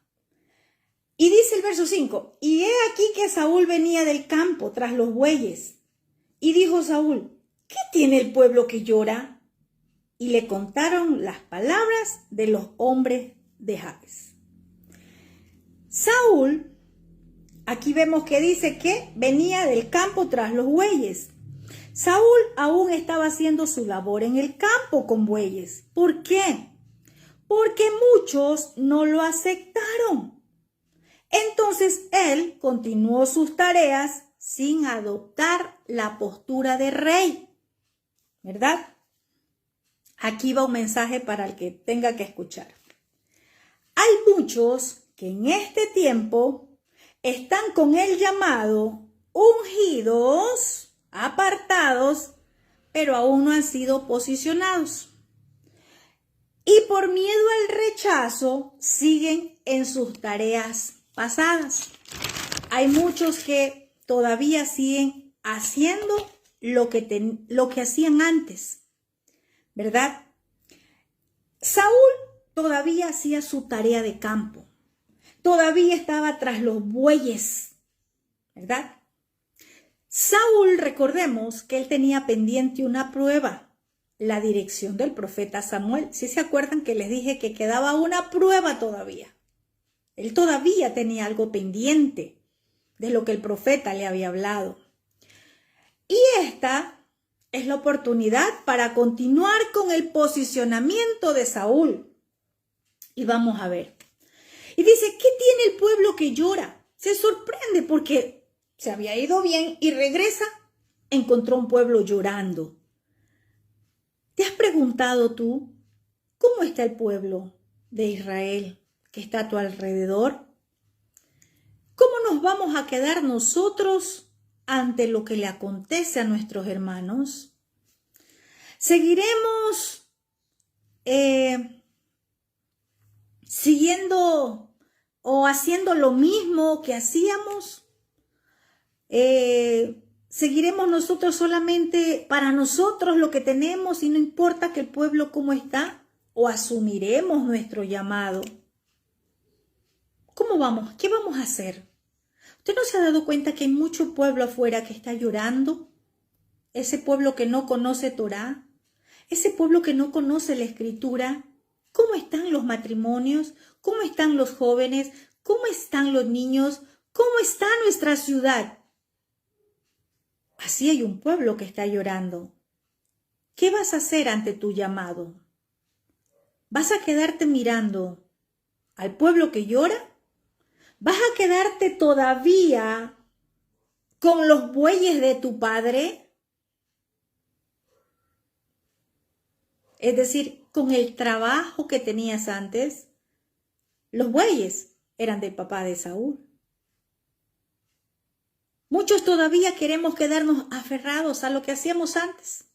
Y dice el verso 5, y he aquí que Saúl venía del campo tras los bueyes. Y dijo Saúl, ¿qué tiene el pueblo que llora? Y le contaron las palabras de los hombres de Jabes. Saúl, aquí vemos que dice que venía del campo tras los bueyes. Saúl aún estaba haciendo su labor en el campo con bueyes. ¿Por qué? Porque muchos no lo aceptaron. Entonces él continuó sus tareas sin adoptar la postura de rey. ¿Verdad? Aquí va un mensaje para el que tenga que escuchar. Hay muchos que en este tiempo están con el llamado ungidos, apartados, pero aún no han sido posicionados. Y por miedo al rechazo siguen en sus tareas pasadas. Hay muchos que todavía siguen haciendo lo que hacían antes, ¿verdad? Saúl todavía hacía su tarea de campo, todavía estaba tras los bueyes, ¿verdad? Saúl, recordemos que él tenía pendiente una prueba, la dirección del profeta Samuel. ¿Sí se acuerdan que les dije que quedaba una prueba todavía? Él todavía tenía algo pendiente de lo que el profeta le había hablado. Y esta es la oportunidad para continuar con el posicionamiento de Saúl. Y vamos a ver. Y dice, ¿qué tiene el pueblo que llora? Se sorprende porque se había ido bien y regresa, encontró un pueblo llorando. ¿Te has preguntado tú cómo está el pueblo de Israel que está a tu alrededor? ¿Cómo nos vamos a quedar nosotros ante lo que le acontece a nuestros hermanos? ¿Seguiremos siguiendo o haciendo lo mismo que hacíamos? ¿Seguiremos nosotros solamente para nosotros lo que tenemos y no importa que el pueblo cómo está? ¿O asumiremos nuestro llamado? ¿Cómo vamos? ¿Qué vamos a hacer? ¿Usted no se ha dado cuenta que hay mucho pueblo afuera que está llorando? Ese pueblo que no conoce Torá, ese pueblo que no conoce la Escritura. ¿Cómo están los matrimonios? ¿Cómo están los jóvenes? ¿Cómo están los niños? ¿Cómo está nuestra ciudad? Así hay un pueblo que está llorando. ¿Qué vas a hacer ante tu llamado? ¿Vas a quedarte mirando al pueblo que llora? ¿Vas a quedarte todavía con los bueyes de tu padre? Es decir, con el trabajo que tenías antes. Los bueyes eran del papá de Saúl. Muchos todavía queremos quedarnos aferrados a lo que hacíamos antes.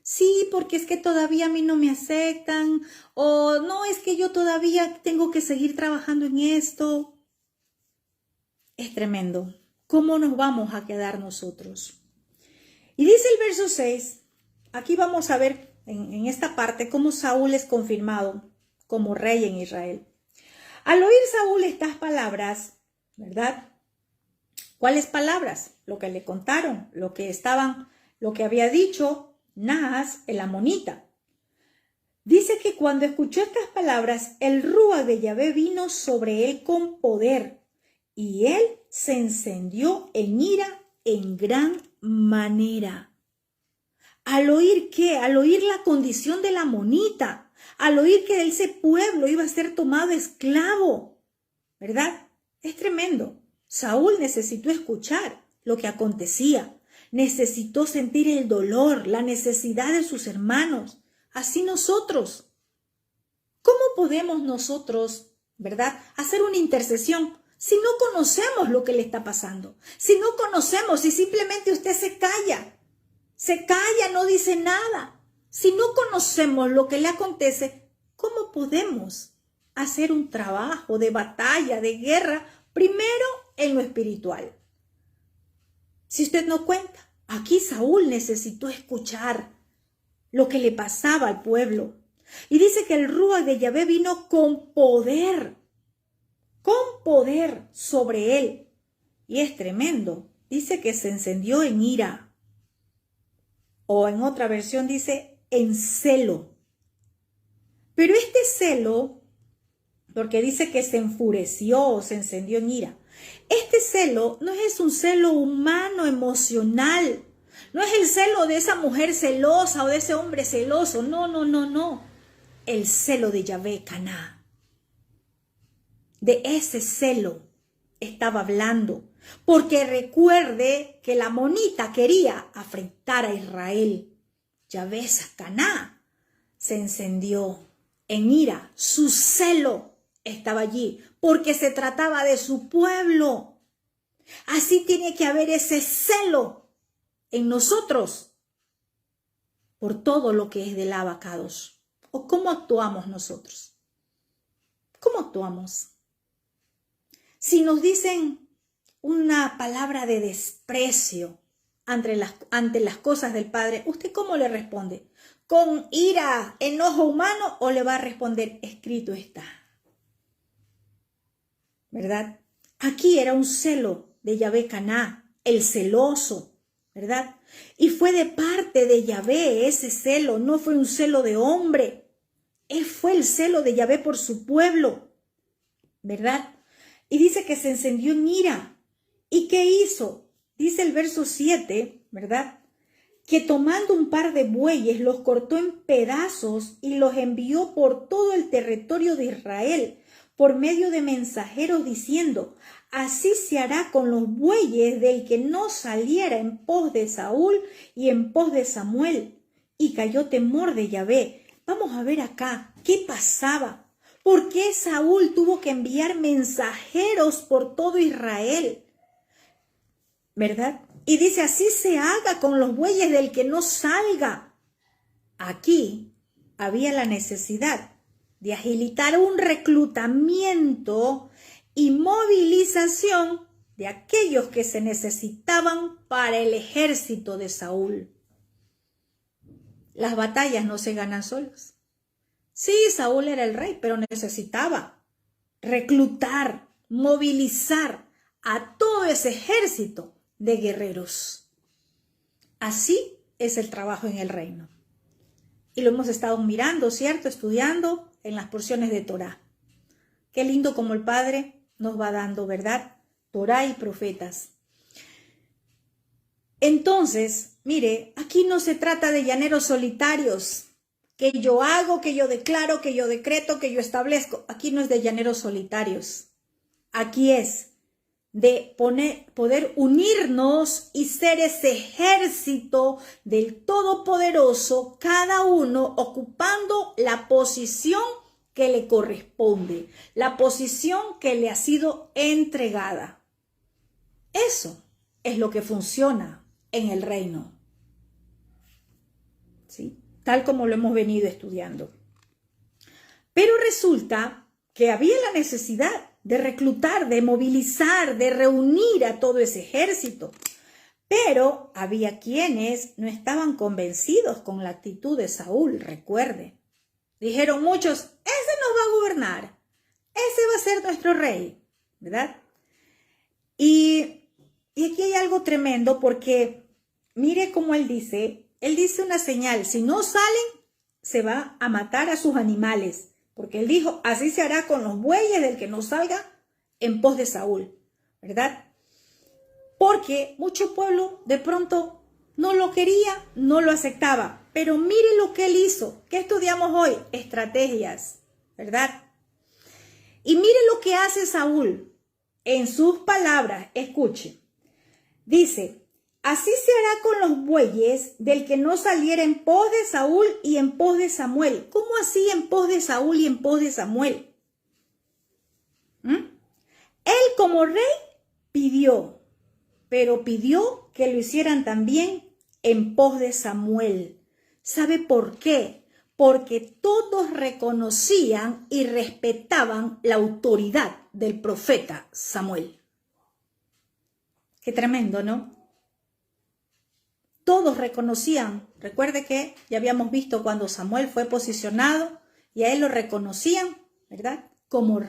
Sí, porque es que todavía a mí no me aceptan, o no, es que yo todavía tengo que seguir trabajando en esto. Es tremendo. ¿Cómo nos vamos a quedar nosotros? Y dice el verso 6, aquí vamos a ver en esta parte cómo Saúl es confirmado como rey en Israel. Al oír Saúl estas palabras, ¿verdad? ¿Cuáles palabras? Lo que le contaron, lo que había dicho Naas, el amonita. Dice que cuando escuchó estas palabras, el rúa de Yahvé vino sobre él con poder, y él se encendió en ira en gran manera. ¿Al oír qué? Al oír la condición del amonita, al oír que ese pueblo iba a ser tomado esclavo, ¿verdad? Es tremendo. Saúl necesitó escuchar lo que acontecía. Necesitó sentir el dolor, la necesidad de sus hermanos. Así nosotros. ¿Cómo podemos nosotros, verdad, hacer una intercesión si no conocemos lo que le está pasando? Si no conocemos, si simplemente usted se calla, no dice nada. Si no conocemos lo que le acontece, ¿cómo podemos hacer un trabajo de batalla, de guerra, primero en lo espiritual? Si usted no cuenta, aquí Saúl necesitó escuchar lo que le pasaba al pueblo. Y dice que el rúa de Yahvé vino con poder sobre él. Y es tremendo. Dice que se encendió en ira. O en otra versión dice en celo. Pero este celo, porque dice que se enfureció o se encendió en ira. Este celo no es un celo humano, emocional. No es el celo de esa mujer celosa o de ese hombre celoso. No. El celo de Yahvé Caná. De ese celo estaba hablando. Porque recuerde que la amonita quería afrentar a Israel. Yahvé Caná se encendió en ira. Su celo estaba allí, porque se trataba de su pueblo. Así tiene que haber ese celo en nosotros por todo lo que es del abacados. ¿O cómo actuamos nosotros? ¿Cómo actuamos? Si nos dicen una palabra de desprecio ante las cosas del Padre, ¿usted cómo le responde? ¿Con ira, enojo humano o le va a responder escrito está? ¿Verdad? Aquí era un celo de Yahvé Caná, el celoso, ¿verdad? Y fue de parte de Yahvé ese celo, no fue un celo de hombre. Fue el celo de Yahvé por su pueblo, ¿verdad? Y dice que se encendió en ira. ¿Y qué hizo? Dice el verso 7, ¿verdad? Que tomando un par de bueyes los cortó en pedazos y los envió por todo el territorio de Israel, por medio de mensajeros diciendo, así se hará con los bueyes del que no saliera en pos de Saúl y en pos de Samuel. Y cayó temor de Yahvé. Vamos a ver acá, ¿qué pasaba? ¿Por qué Saúl tuvo que enviar mensajeros por todo Israel? ¿Verdad? Y dice, así se haga con los bueyes del que no salga. Aquí había la necesidad de agilitar un reclutamiento y movilización de aquellos que se necesitaban para el ejército de Saúl. Las batallas no se ganan solas. Sí, Saúl era el rey, pero necesitaba reclutar, movilizar a todo ese ejército de guerreros. Así es el trabajo en el reino. Y lo hemos estado mirando, ¿cierto? Estudiando en las porciones de Torá. Qué lindo como el Padre nos va dando, ¿verdad? Torá y profetas. Entonces, mire, aquí no se trata de llaneros solitarios, que yo hago, que yo declaro, que yo decreto, que yo establezco. Aquí no es de llaneros solitarios. Aquí es de poder unirnos y ser ese ejército del Todopoderoso, cada uno ocupando la posición que le corresponde, la posición que le ha sido entregada. Eso es lo que funciona en el reino, ¿sí? Tal como lo hemos venido estudiando. Pero resulta que había la necesidad de reclutar, de movilizar, de reunir a todo ese ejército. Pero había quienes no estaban convencidos con la actitud de Saúl, recuerde. Dijeron muchos, ese nos va a gobernar, ese va a ser nuestro rey, ¿verdad? Y aquí hay algo tremendo porque mire cómo él dice una señal, si no salen, se va a matar a sus animales. Porque él dijo, así se hará con los bueyes del que no salga en pos de Saúl, ¿verdad? Porque mucho pueblo de pronto no lo quería, no lo aceptaba. Pero mire lo que él hizo. ¿Qué estudiamos hoy? Estrategias, ¿verdad? Y mire lo que hace Saúl. En sus palabras, escuche. Dice, así se hará con los bueyes del que no saliera en pos de Saúl y en pos de Samuel. ¿Cómo así en pos de Saúl y en pos de Samuel? Él como rey pidió, pero pidió que lo hicieran también en pos de Samuel. ¿Sabe por qué? Porque todos reconocían y respetaban la autoridad del profeta Samuel. Qué tremendo, ¿no? Todos reconocían, recuerde que ya habíamos visto cuando Samuel fue posicionado y a él lo reconocían, ¿verdad? Como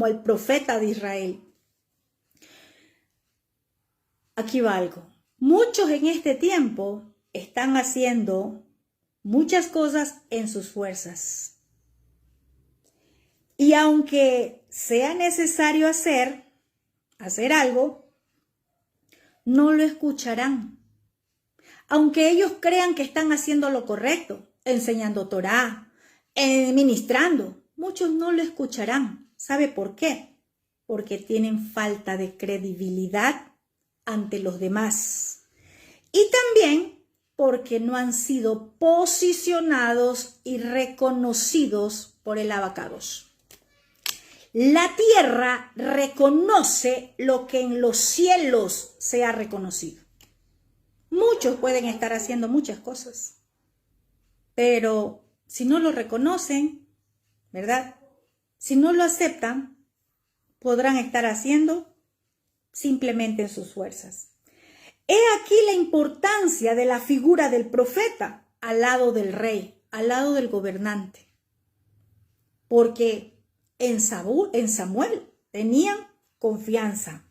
el profeta de Israel. Aquí va algo. Muchos en este tiempo están haciendo muchas cosas en sus fuerzas. Y aunque sea necesario hacer algo, no lo escucharán. Aunque ellos crean que están haciendo lo correcto, enseñando Torá, ministrando, muchos no lo escucharán. ¿Sabe por qué? Porque tienen falta de credibilidad ante los demás. Y también porque no han sido posicionados y reconocidos por el Abacados. La tierra reconoce lo que en los cielos se ha reconocido. Muchos pueden estar haciendo muchas cosas, pero si no lo reconocen, ¿verdad? Si no lo aceptan, podrán estar haciendo simplemente en sus fuerzas. He aquí la importancia de la figura del profeta al lado del rey, al lado del gobernante. Porque en Samuel tenían confianza.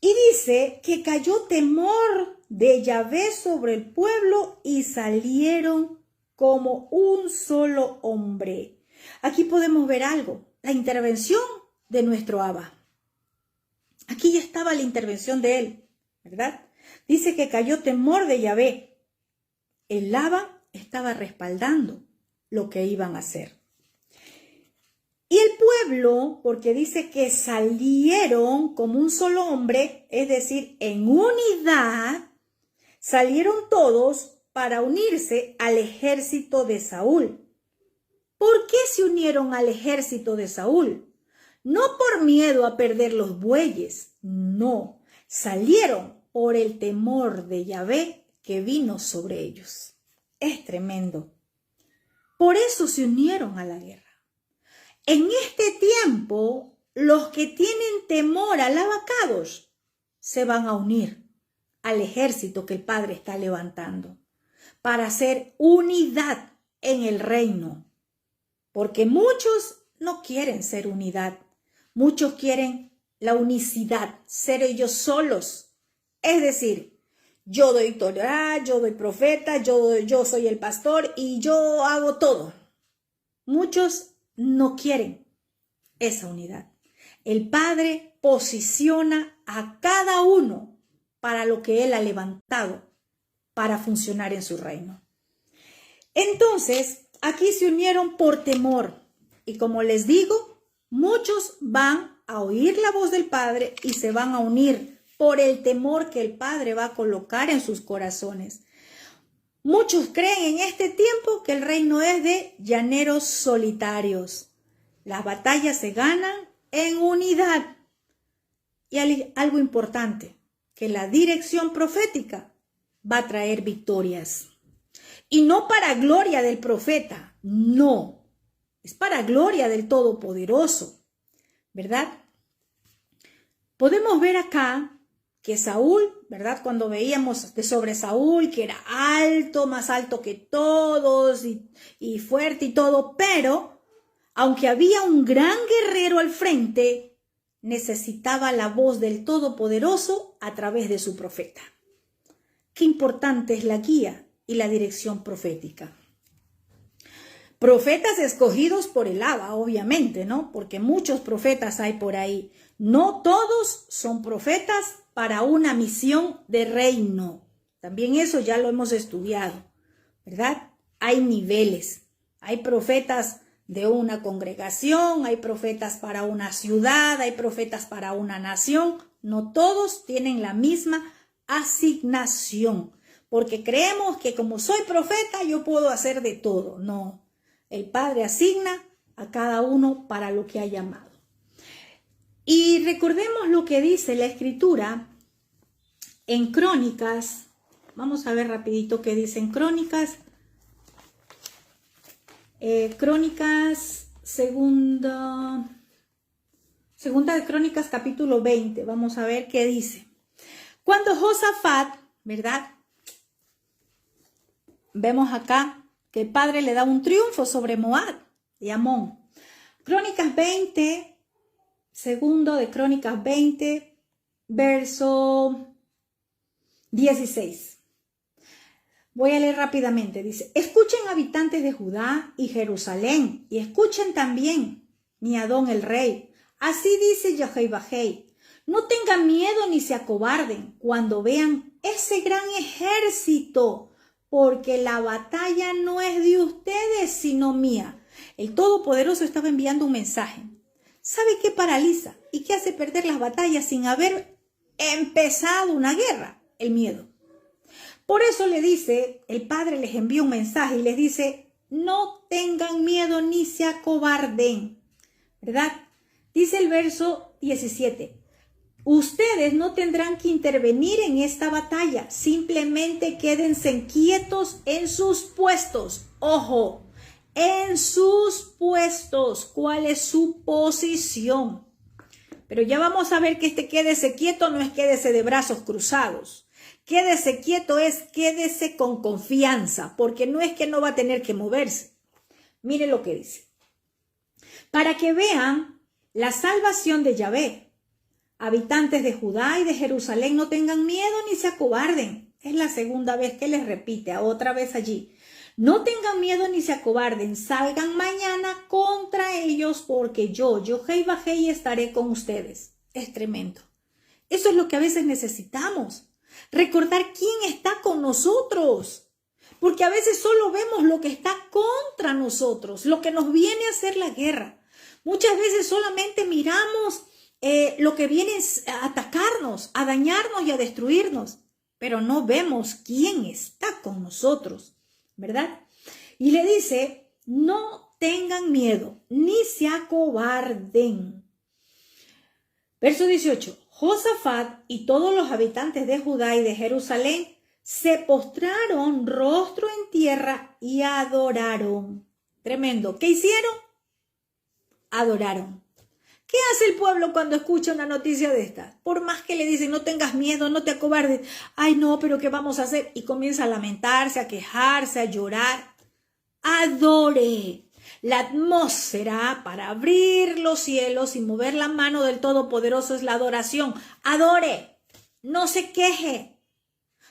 Y dice que cayó temor de Yahvé sobre el pueblo y salieron como un solo hombre. Aquí podemos ver algo, la intervención de nuestro Abba. Aquí ya estaba la intervención de él, ¿verdad? Dice que cayó temor de Yahvé. El Abba estaba respaldando lo que iban a hacer. Y el pueblo, porque dice que salieron como un solo hombre, es decir, en unidad, salieron todos para unirse al ejército de Saúl. ¿Por qué se unieron al ejército de Saúl? No por miedo a perder los bueyes, no. Salieron por el temor de Yahvé que vino sobre ellos. Es tremendo. Por eso se unieron a la guerra. En este tiempo, los que tienen temor al Abacados se van a unir al ejército que el Padre está levantando para hacer unidad en el reino. Porque muchos no quieren ser unidad. Muchos quieren la unicidad, ser ellos solos. Es decir, yo doy Torá, yo doy profeta, yo soy el pastor y yo hago todo. Muchos no quieren esa unidad. El Padre posiciona a cada uno para lo que Él ha levantado para funcionar en su reino. Entonces, aquí se unieron por temor. Y como les digo, muchos van a oír la voz del Padre y se van a unir por el temor que el Padre va a colocar en sus corazones. Muchos creen en este tiempo que el reino es de llaneros solitarios. Las batallas se ganan en unidad. Y algo importante, que la dirección profética va a traer victorias. Y no para gloria del profeta, no. Es para gloria del Todopoderoso, ¿verdad? Podemos ver acá que Saúl, ¿verdad? Cuando veíamos sobre Saúl, que era alto, más alto que todos y fuerte y todo, pero aunque había un gran guerrero al frente, necesitaba la voz del Todopoderoso a través de su profeta. Qué importante es la guía y la dirección profética. Profetas escogidos por el Abba, obviamente, ¿no? Porque muchos profetas hay por ahí. No todos son profetas para una misión de reino. También eso ya lo hemos estudiado, ¿verdad? Hay niveles. Hay profetas de una congregación, hay profetas para una ciudad, hay profetas para una nación. No todos tienen la misma asignación, porque creemos que como soy profeta yo puedo hacer de todo. No, el Padre asigna a cada uno para lo que ha llamado. Y recordemos lo que dice la Escritura en Crónicas. Vamos a ver rapidito qué dice en Crónicas. Crónicas, segunda de Crónicas, capítulo 20. Vamos a ver qué dice. Cuando Josafat, ¿verdad? Vemos acá que el Padre le da un triunfo sobre Moab y Amón. Crónicas 20, segundo de Crónicas 20, verso 16. Voy a leer rápidamente. Dice: escuchen, habitantes de Judá y Jerusalén, y escuchen también mi Adón el rey. Así dice Yahvé: no tengan miedo ni se acobarden cuando vean ese gran ejército, porque la batalla no es de ustedes, sino mía. El Todopoderoso estaba enviando un mensaje. ¿Sabe qué paraliza y qué hace perder las batallas sin haber empezado una guerra? El miedo. Por eso le dice, el Padre les envía un mensaje y les dice: no tengan miedo ni se acobarden, ¿verdad? Dice el verso 17. Ustedes no tendrán que intervenir en esta batalla, simplemente quédense quietos en sus puestos. Ojo, en sus puestos. ¿Cuál es su posición? Pero ya vamos a ver que este quédese quieto no es quédese de brazos cruzados. Quédese quieto es quédese con confianza, porque no es que no va a tener que moverse. Mire lo que dice. Para que vean la salvación de Yahvé. Habitantes de Judá y de Jerusalén, no tengan miedo ni se acobarden. Es la segunda vez que les repite, otra vez allí. No tengan miedo ni se acobarden. Salgan mañana contra ellos, porque yo, Yahvé, estaré con ustedes. Es tremendo. Eso es lo que a veces necesitamos. Recordar quién está con nosotros. Porque a veces solo vemos lo que está contra nosotros, lo que nos viene a hacer la guerra. Muchas veces solamente miramos lo que viene a atacarnos, a dañarnos y a destruirnos, pero no vemos quién está con nosotros, ¿verdad? Y le dice: no tengan miedo, ni se acobarden. Verso 18. Josafat y todos los habitantes de Judá y de Jerusalén se postraron rostro en tierra y adoraron. Tremendo. ¿Qué hicieron? Adoraron. ¿Qué hace el pueblo cuando escucha una noticia de estas? Por más que le dicen, no tengas miedo, no te acobardes. Ay, no, pero ¿qué vamos a hacer? Y comienza a lamentarse, a quejarse, a llorar. Adore. La atmósfera para abrir los cielos y mover la mano del Todopoderoso es la adoración. Adore. No se queje.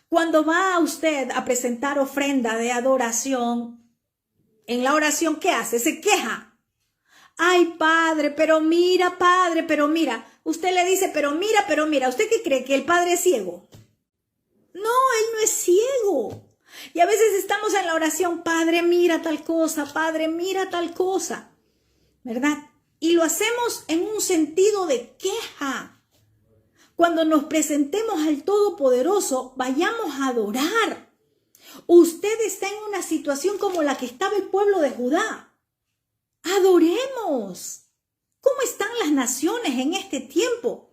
Cuando va usted a presentar ofrenda de adoración, en la oración, ¿qué hace? Se queja. Ay, padre, pero mira, padre, pero mira. Usted le dice, pero mira. ¿Usted qué cree? ¿Que el padre es ciego? No, él no es ciego. Y a veces estamos en la oración, padre, mira tal cosa, padre, mira tal cosa. ¿Verdad? Y lo hacemos en un sentido de queja. Cuando nos presentemos al Todopoderoso, vayamos a adorar. Usted está en una situación como la que estaba el pueblo de Judá. Adoremos. ¿Cómo están las naciones en este tiempo?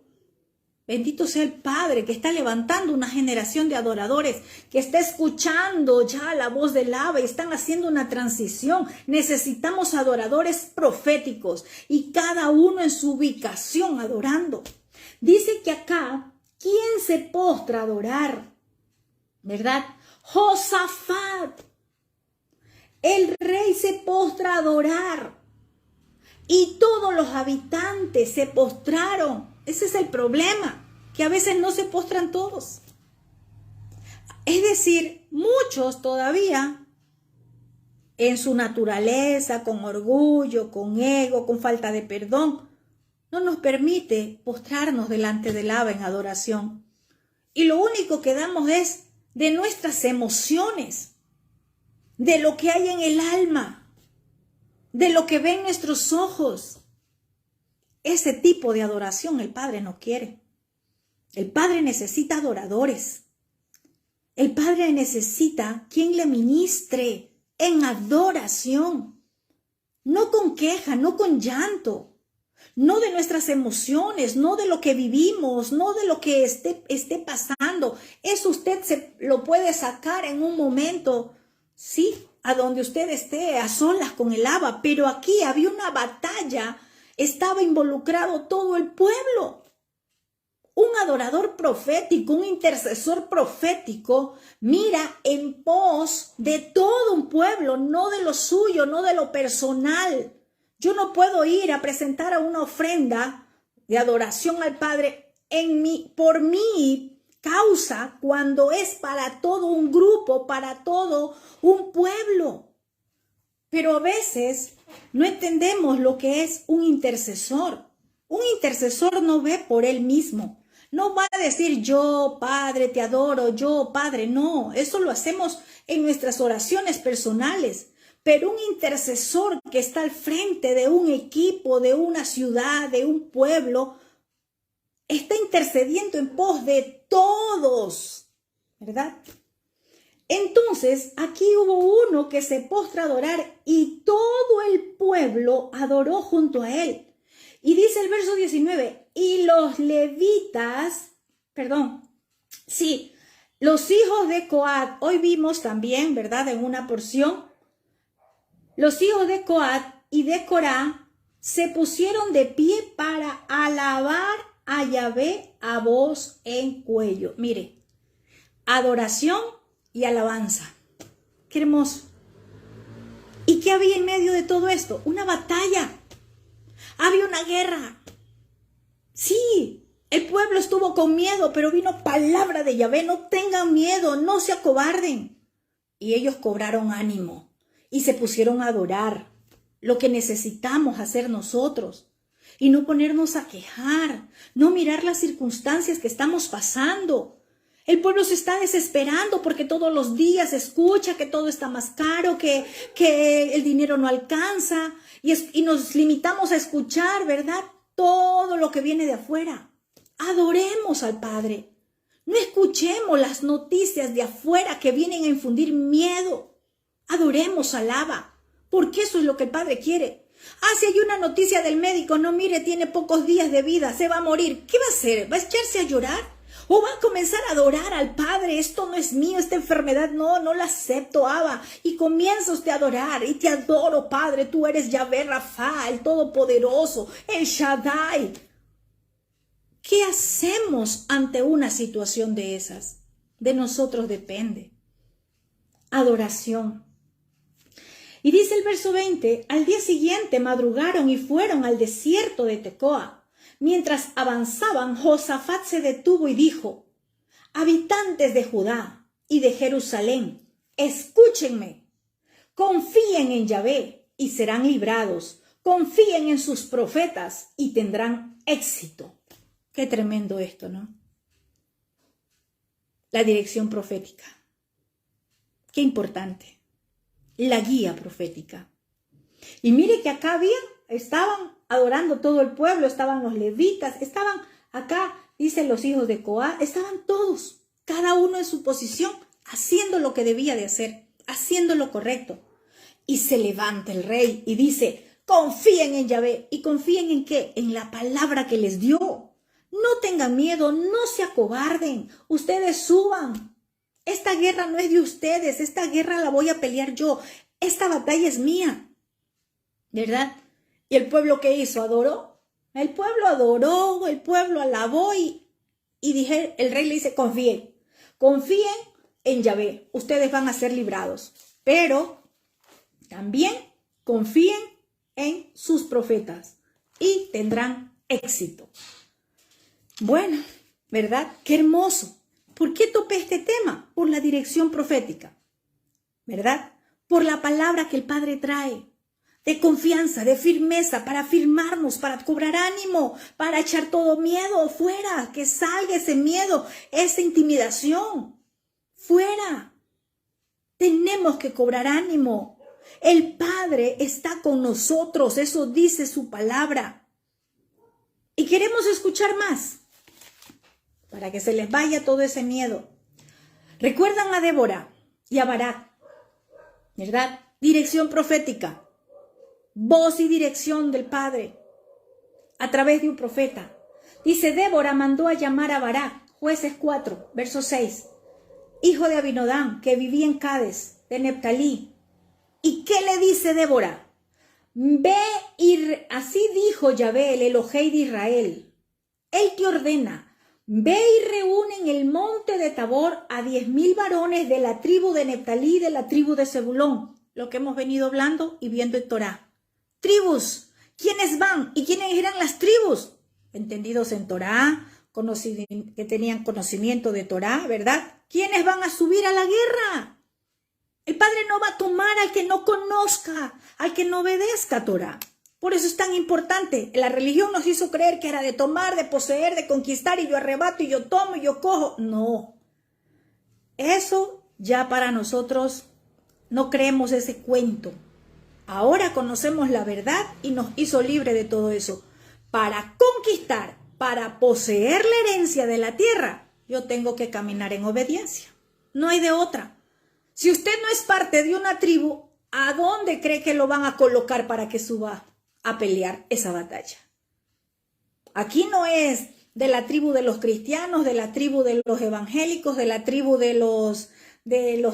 Bendito sea el Padre que está levantando una generación de adoradores, que está escuchando ya la voz del Abba y están haciendo una transición. Necesitamos adoradores proféticos y cada uno en su ubicación adorando. Dice que acá, ¿quién se postra a adorar? ¿Verdad? Josafat. El rey se postra a adorar. Y todos los habitantes se postraron. Ese es el problema, que a veces no se postran todos. Es decir, muchos todavía, en su naturaleza, con orgullo, con ego, con falta de perdón, no nos permite postrarnos delante del Abba en adoración. Y lo único que damos es de nuestras emociones, de lo que hay en el alma, de lo que ven nuestros ojos. Ese tipo de adoración el Padre no quiere. El Padre necesita adoradores. El Padre necesita quien le ministre en adoración. No con queja, no con llanto. No de nuestras emociones, no de lo que vivimos, no de lo que esté pasando. Eso usted se lo puede sacar en un momento, sí, a donde usted esté a solas con el Abba. Pero aquí había una batalla. Estaba involucrado todo el pueblo. Un adorador profético, un intercesor profético, mira en pos de todo un pueblo, no de lo suyo, no de lo personal. Yo no puedo ir a presentar a una ofrenda de adoración al Padre por mi causa cuando es para todo un grupo, para todo un pueblo. Pero a veces no entendemos lo que es un intercesor. Un intercesor no ve por él mismo. No va a decir yo, Padre, te adoro, yo, Padre. No, eso lo hacemos en nuestras oraciones personales. Pero un intercesor que está al frente de un equipo, de una ciudad, de un pueblo, está intercediendo en pos de todos, ¿verdad? Entonces, aquí hubo uno que se postra a adorar y todo el pueblo adoró junto a él. Y dice el verso 19, y los levitas, los hijos de Coat, hoy vimos también, ¿verdad? En una porción, los hijos de Coat y de Corá se pusieron de pie para alabar a Yahvé a voz en cuello. Mire, adoración y alabanza. Qué hermoso. ¿Y qué había en medio de todo esto? Una batalla. Había una guerra. Sí, el pueblo estuvo con miedo, pero vino palabra de Yahvé. No tengan miedo, no se acobarden. Y ellos cobraron ánimo y se pusieron a adorar. Lo que necesitamos hacer nosotros. Y no ponernos a quejar, no mirar las circunstancias que estamos pasando. El pueblo se está desesperando porque todos los días escucha que todo está más caro, que el dinero no alcanza y nos limitamos a escuchar, ¿verdad? Todo lo que viene de afuera. Adoremos al Padre. No escuchemos las noticias de afuera que vienen a infundir miedo. Adoremos al Abba, porque eso es lo que el Padre quiere. Ah, si hay una noticia del médico, no mire, tiene pocos días de vida, se va a morir. ¿Qué va a hacer? ¿Va a echarse a llorar? ¿O va a comenzar a adorar al Padre? Esto no es mío, esta enfermedad no la acepto, Abba. Y comienza usted a adorar, y te adoro, Padre, tú eres Yahvé Rafa, el Todopoderoso, el Shaddai. ¿Qué hacemos ante una situación de esas? De nosotros depende. Adoración. Y dice el verso 20, al día siguiente madrugaron y fueron al desierto de Tecoa. Mientras avanzaban, Josafat se detuvo y dijo, habitantes de Judá y de Jerusalén, escúchenme, confíen en Yahvé y serán librados, confíen en sus profetas y tendrán éxito. Qué tremendo esto, ¿no? La dirección profética. Qué importante. La guía profética. Y mire que acá estaban adorando todo el pueblo, estaban los levitas, estaban acá, dicen los hijos de Coat, estaban todos, cada uno en su posición, haciendo lo que debía de hacer, haciendo lo correcto. Y se levanta el rey y dice, confíen en Yahvé. ¿Y confíen en qué? En la palabra que les dio. No tengan miedo, no se acobarden, ustedes suban. Esta guerra no es de ustedes, esta guerra la voy a pelear yo, esta batalla es mía, ¿verdad? ¿Y el pueblo qué hizo? ¿Adoró? El pueblo adoró, el pueblo alabó y dije, el rey le dice, confíen en Yahvé, ustedes van a ser librados, pero también confíen en sus profetas y tendrán éxito. Bueno, ¿verdad? Qué hermoso. ¿Por qué topé este tema? Por la dirección profética, ¿verdad? Por la palabra que el Padre trae, de confianza, de firmeza, para afirmarnos, para cobrar ánimo, para echar todo miedo fuera, que salga ese miedo, esa intimidación, fuera. Tenemos que cobrar ánimo. El Padre está con nosotros, eso dice su palabra. Y queremos escuchar más, para que se les vaya todo ese miedo. ¿Recuerdan a Débora y a Barak? ¿Verdad? Dirección profética. Voz y dirección del Padre a través de un profeta. Dice, Débora mandó a llamar a Barak, Jueces 4, verso 6, hijo de Abinadab, que vivía en Cades, de Neftalí. ¿Y qué le dice Débora? Ve y así dijo Yahvé, el Elohei de Israel. Él te ordena, ve y reúne en el monte de Tabor a 10,000 varones de la tribu de Neftalí y de la tribu de Zebulón. Lo que hemos venido hablando y viendo en Torá. Tribus. ¿Quiénes van? ¿Y quiénes eran las tribus? Entendidos en Torá, que tenían conocimiento de Torá, ¿verdad? ¿Quiénes van a subir a la guerra? El Padre no va a tomar al que no conozca, al que no obedezca a Torá. Por eso es tan importante. La religión nos hizo creer que era de tomar, de poseer, de conquistar, y yo arrebato, y yo tomo, y yo cojo. No. Eso ya para nosotros no creemos ese cuento. Ahora conocemos la verdad y nos hizo libre de todo eso. Para conquistar, para poseer la herencia de la tierra, yo tengo que caminar en obediencia. No hay de otra. Si usted no es parte de una tribu, ¿a dónde cree que lo van a colocar para que suba a pelear esa batalla? Aquí no es de la tribu de los cristianos, de la tribu de los evangélicos, de la tribu de los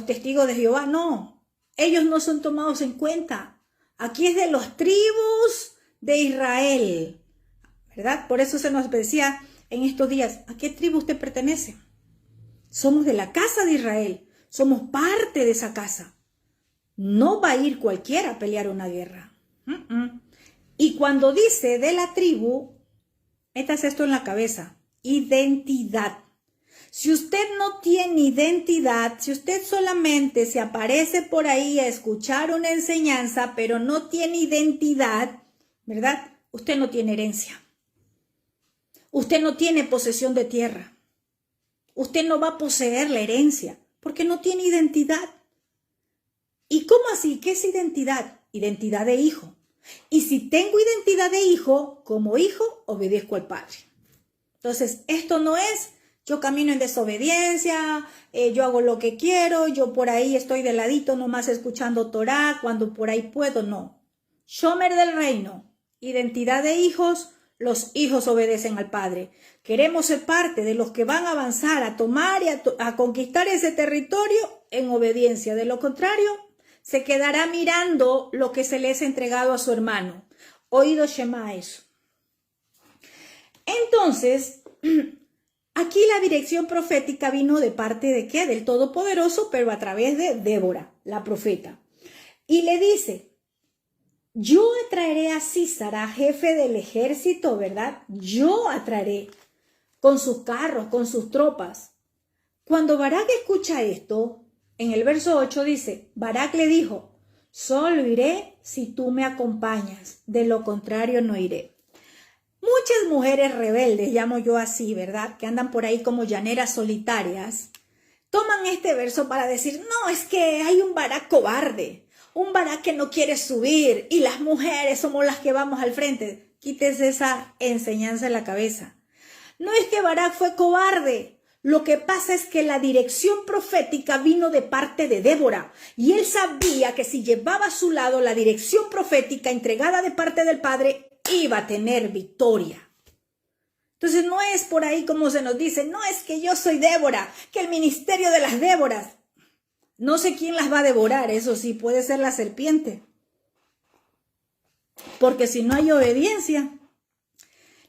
testigos de Jehová. No, ellos no son tomados en cuenta. Aquí es de las tribus de Israel, ¿verdad? Por eso se nos decía en estos días, ¿a qué tribu usted pertenece? Somos de la casa de Israel, somos parte de esa casa. No va a ir cualquiera a pelear una guerra. Y cuando dice de la tribu, métase esto en la cabeza, identidad. Si usted no tiene identidad, si usted solamente se aparece por ahí a escuchar una enseñanza, pero no tiene identidad, ¿verdad? Usted no tiene herencia. Usted no tiene posesión de tierra. Usted no va a poseer la herencia porque no tiene identidad. ¿Y cómo así? ¿Qué es identidad? Identidad de hijo. Y si tengo identidad de hijo, como hijo, obedezco al Padre. Entonces, esto no es yo camino en desobediencia, yo hago lo que quiero, yo por ahí estoy de ladito nomás escuchando Torá cuando por ahí puedo, no. Shomer del reino, identidad de hijos, los hijos obedecen al padre. Queremos ser parte de los que van a avanzar, a tomar y a conquistar ese territorio en obediencia. De lo contrario, se quedará mirando lo que se le es entregado a su hermano. Oído Shema eso. Entonces, aquí la dirección profética vino de parte de ¿qué? Del Todopoderoso, pero a través de Débora, la profeta. Y le dice, yo atraeré a Sísara, jefe del ejército, ¿verdad? Yo atraeré con sus carros, con sus tropas. Cuando Barak escucha esto, en el verso 8 dice, Barak le dijo, solo iré si tú me acompañas, de lo contrario no iré. Muchas mujeres rebeldes, llamo yo así, ¿verdad? Que andan por ahí como llaneras solitarias, toman este verso para decir, no, es que hay un Barak cobarde, un Barak que no quiere subir y las mujeres somos las que vamos al frente. Quítese esa enseñanza de la cabeza. No es que Barak fue cobarde. Lo que pasa es que la dirección profética vino de parte de Débora y él sabía que si llevaba a su lado la dirección profética entregada de parte del Padre, iba a tener victoria. Entonces no es por ahí como se nos dice, no es que yo soy Débora, que el ministerio de las Déboras. No sé quién las va a devorar, eso sí, puede ser la serpiente. Porque si no hay obediencia,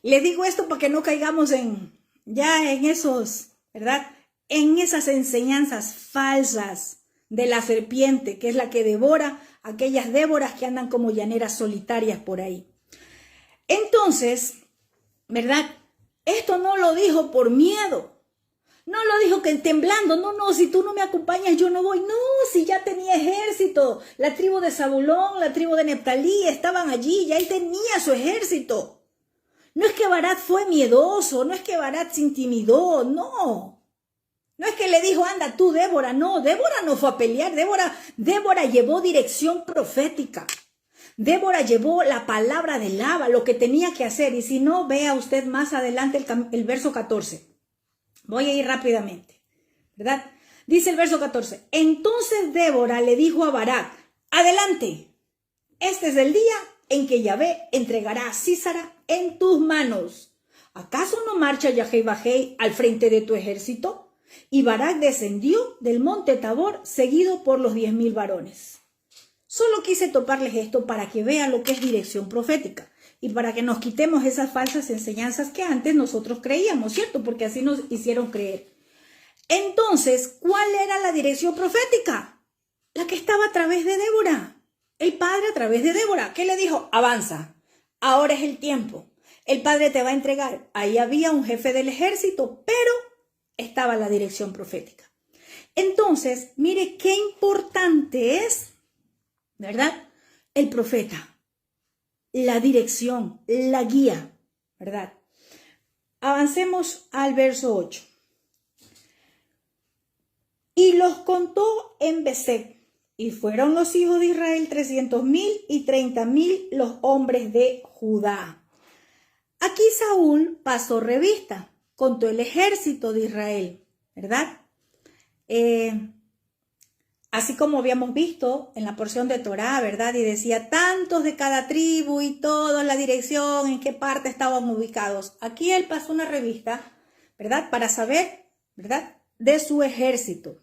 les digo esto para que no caigamos en esos, ¿verdad? En esas enseñanzas falsas de la serpiente, que es la que devora a aquellas Déboras que andan como llaneras solitarias por ahí. Entonces, ¿verdad? Esto no lo dijo por miedo. No lo dijo que temblando, no, si tú no me acompañas yo no voy. No, si ya tenía ejército. La tribu de Zabulón, la tribu de Neftalí estaban allí, ya él tenía su ejército. No es que Barak fue miedoso, no es que Barak se intimidó, no. No es que le dijo, anda tú, Débora, no. Débora no fue a pelear, Débora llevó dirección profética. Débora llevó la palabra de Laba, lo que tenía que hacer. Y si no, vea usted más adelante el verso 14. Voy a ir rápidamente, ¿verdad? Dice el verso 14. Entonces Débora le dijo a Barak, adelante, este es el día en que Yahvé entregará a Sísara en tus manos. ¿Acaso no marcha Yahvé al frente de tu ejército? Y Barak descendió del monte Tabor seguido por los 10,000 varones. Solo quise toparles esto para que vean lo que es dirección profética y para que nos quitemos esas falsas enseñanzas que antes nosotros creíamos, ¿cierto? Porque así nos hicieron creer. Entonces, ¿cuál era la dirección profética? La que estaba a través de Débora. El Padre a través de Débora. ¿Qué le dijo? Avanza. Ahora es el tiempo. El Padre te va a entregar. Ahí había un jefe del ejército, pero estaba la dirección profética. Entonces, mire qué importante es, ¿verdad? El profeta. La dirección, la guía, ¿verdad? Avancemos al verso 8. Y los contó en Besek, y fueron los hijos de Israel 300,000 y 30,000 los hombres de Judá. Aquí Saúl pasó revista, contó el ejército de Israel, ¿verdad? Así como habíamos visto en la porción de Torá, ¿verdad? Y decía tantos de cada tribu y toda la dirección, en qué parte estaban ubicados. Aquí él pasó una revista, ¿verdad? Para saber, ¿verdad? De su ejército.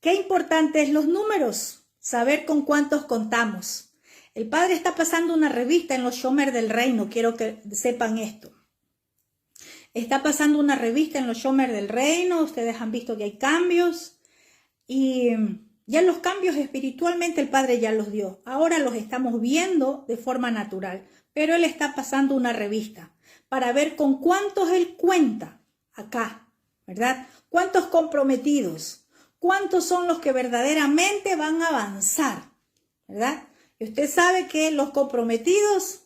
Qué importantes los números, saber con cuántos contamos. El Padre está pasando una revista en los Shomer del reino, quiero que sepan esto. Está pasando una revista en los Shomer del reino, ustedes han visto que hay cambios y ya los cambios espiritualmente el Padre ya los dio. Ahora los estamos viendo de forma natural, pero Él está pasando una revista para ver con cuántos Él cuenta acá, ¿verdad? Cuántos comprometidos, cuántos son los que verdaderamente van a avanzar, ¿verdad? Y usted sabe que los comprometidos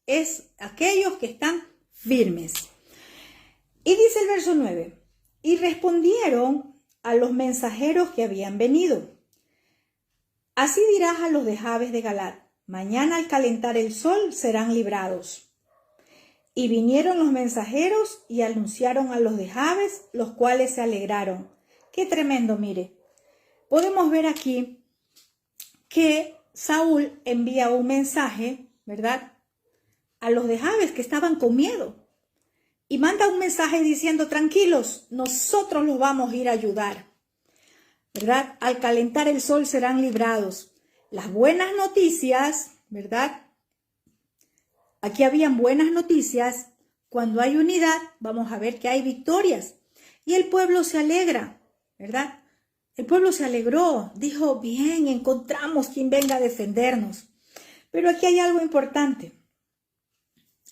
es aquellos que están firmes. Y dice el verso 9, y respondieron a los mensajeros que habían venido. Así dirás a los de Jabes de Galad, mañana al calentar el sol serán librados. Y vinieron los mensajeros y anunciaron a los de Jabes, los cuales se alegraron. Qué tremendo, mire. Podemos ver aquí que Saúl envía un mensaje ¿verdad? A los de Jabes que estaban con miedo. Y manda un mensaje diciendo, tranquilos, nosotros los vamos a ir a ayudar, ¿verdad? Al calentar el sol serán librados. Las buenas noticias, ¿verdad? Aquí habían buenas noticias. Cuando hay unidad, vamos a ver que hay victorias. Y el pueblo se alegra, ¿verdad? El pueblo se alegró, dijo, bien, encontramos quien venga a defendernos. Pero aquí hay algo importante.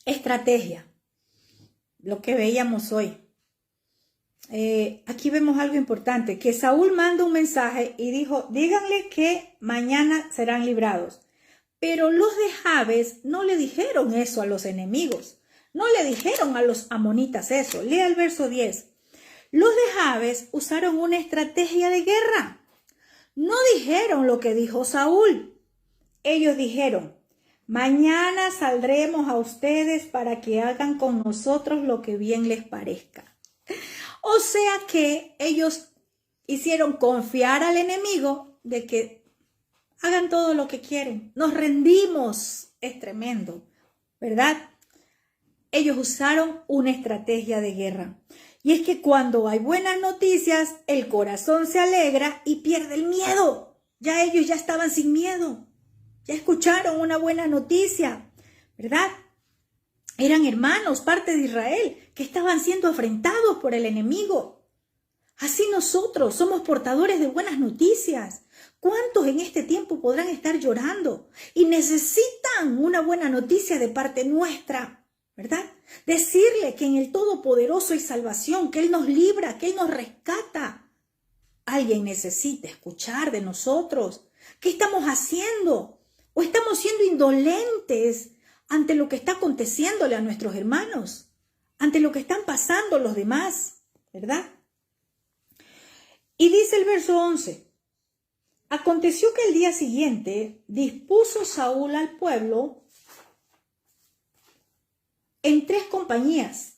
Estrategia. Lo que veíamos hoy. Aquí vemos algo importante, que Saúl manda un mensaje y dijo, díganle que mañana serán librados. Pero los de Jabes no le dijeron eso a los enemigos. No le dijeron a los amonitas eso. Lea el verso 10. Los de Jabes usaron una estrategia de guerra. No dijeron lo que dijo Saúl. Ellos dijeron, mañana saldremos a ustedes para que hagan con nosotros lo que bien les parezca. O sea que ellos hicieron confiar al enemigo de que hagan todo lo que quieren. Nos rendimos. Es tremendo, ¿verdad? Ellos usaron una estrategia de guerra. Y es que cuando hay buenas noticias, el corazón se alegra y pierde el miedo. Ya ellos ya estaban sin miedo. Ya escucharon una buena noticia, ¿verdad? Eran hermanos, parte de Israel, que estaban siendo afrentados por el enemigo. Así nosotros somos portadores de buenas noticias. ¿Cuántos en este tiempo podrán estar llorando y necesitan una buena noticia de parte nuestra, ¿verdad? Decirle que en el Todopoderoso hay salvación, que Él nos libra, que Él nos rescata. Alguien necesita escuchar de nosotros. ¿Qué estamos haciendo? ¿O estamos siendo indolentes ante lo que está aconteciéndole a nuestros hermanos? Ante lo que están pasando los demás, ¿verdad? Y dice el verso 11. Aconteció que el día siguiente dispuso Saúl al pueblo en 3 compañías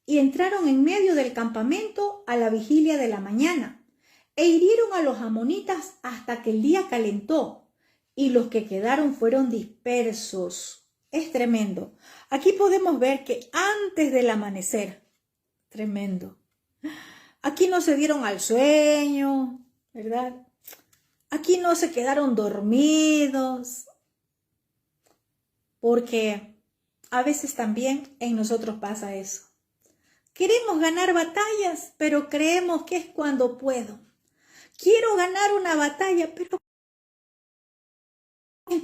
y entraron en medio del campamento a la vigilia de la mañana e hirieron a los amonitas hasta que el día calentó y los que quedaron fueron dispersos. Es tremendo. Aquí podemos ver que antes del amanecer, tremendo. Aquí no se dieron al sueño, ¿verdad? Aquí no se quedaron dormidos, porque a veces también en nosotros pasa eso. Queremos ganar batallas, pero creemos que es cuando puedo. Quiero ganar una batalla, pero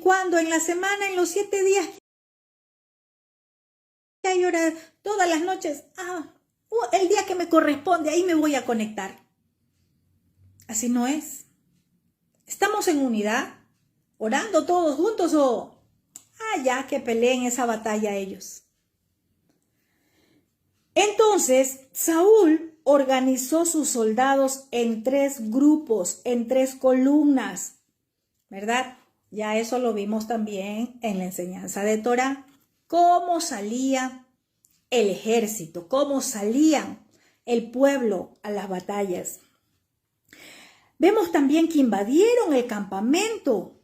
¿cuándo? En la semana, en los 7 días. Hay horas, todas las noches. El día que me corresponde, ahí me voy a conectar. Así no es. ¿Estamos en unidad? ¿Orando todos juntos o ya que peleen esa batalla ellos? Entonces, Saúl organizó sus soldados en 3 grupos, en 3 columnas, ¿verdad? Ya eso lo vimos también en la enseñanza de Torá. Cómo salía el ejército, cómo salían el pueblo a las batallas. Vemos también que invadieron el campamento.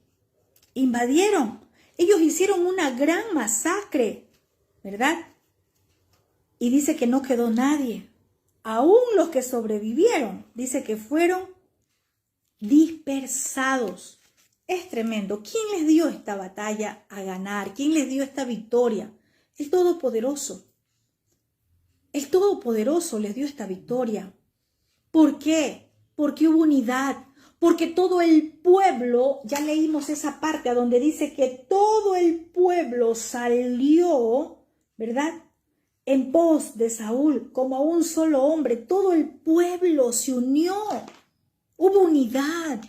Invadieron. Ellos hicieron una gran masacre, ¿verdad? Y dice que no quedó nadie. Aún los que sobrevivieron, dice que fueron dispersados. Es tremendo. ¿Quién les dio esta batalla a ganar? ¿Quién les dio esta victoria? El Todopoderoso. El Todopoderoso les dio esta victoria. ¿Por qué? Porque hubo unidad. Porque todo el pueblo, ya leímos esa parte a donde dice que todo el pueblo salió, ¿verdad? En pos de Saúl, como a un solo hombre. Todo el pueblo se unió. Hubo unidad.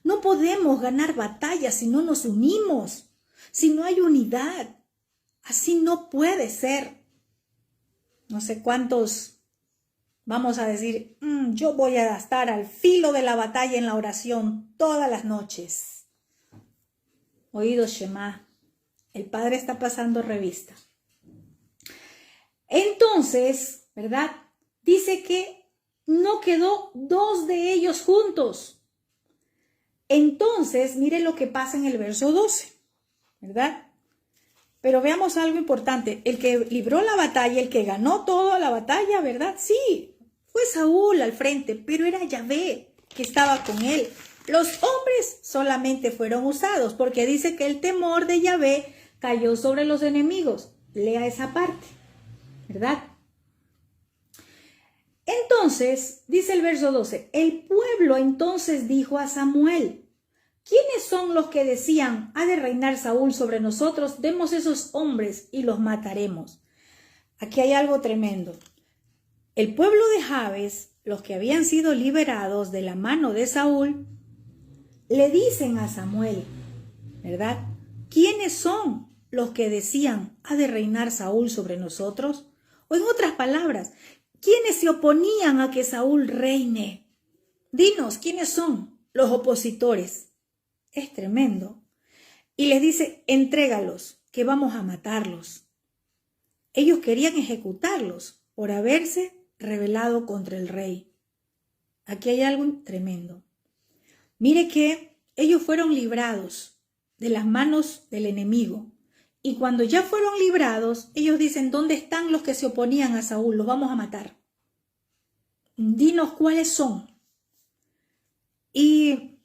No podemos ganar batallas si no nos unimos, si no hay unidad. Así no puede ser. No sé cuántos vamos a decir, yo voy a estar al filo de la batalla en la oración todas las noches. Oídos Shema, el Padre está pasando revista. Entonces, ¿verdad? Dice que no quedó 2 de ellos juntos. Entonces, mire lo que pasa en el verso 12, ¿verdad? Pero veamos algo importante. El que libró la batalla, el que ganó toda la batalla, ¿verdad? Sí, fue Saúl al frente, pero era Yahvé que estaba con él. Los hombres solamente fueron usados porque dice que el temor de Yahvé cayó sobre los enemigos. Lea esa parte, ¿verdad? Entonces, dice el verso 12, el pueblo entonces dijo a Samuel, ¿quiénes son los que decían, ha de reinar Saúl sobre nosotros? Demos esos hombres y los mataremos. Aquí hay algo tremendo. El pueblo de Jabes, los que habían sido liberados de la mano de Saúl, le dicen a Samuel, ¿verdad? ¿Quiénes son los que decían, ha de reinar Saúl sobre nosotros? O en otras palabras, ¿quiénes se oponían a que Saúl reine? Dinos, ¿quiénes son los opositores? Es tremendo. Y les dice, entrégalos, que vamos a matarlos. Ellos querían ejecutarlos por haberse rebelado contra el rey. Aquí hay algo tremendo. Mire que ellos fueron librados de las manos del enemigo. Y cuando ya fueron librados, ellos dicen, ¿dónde están los que se oponían a Saúl? Los vamos a matar. Dinos cuáles son. Y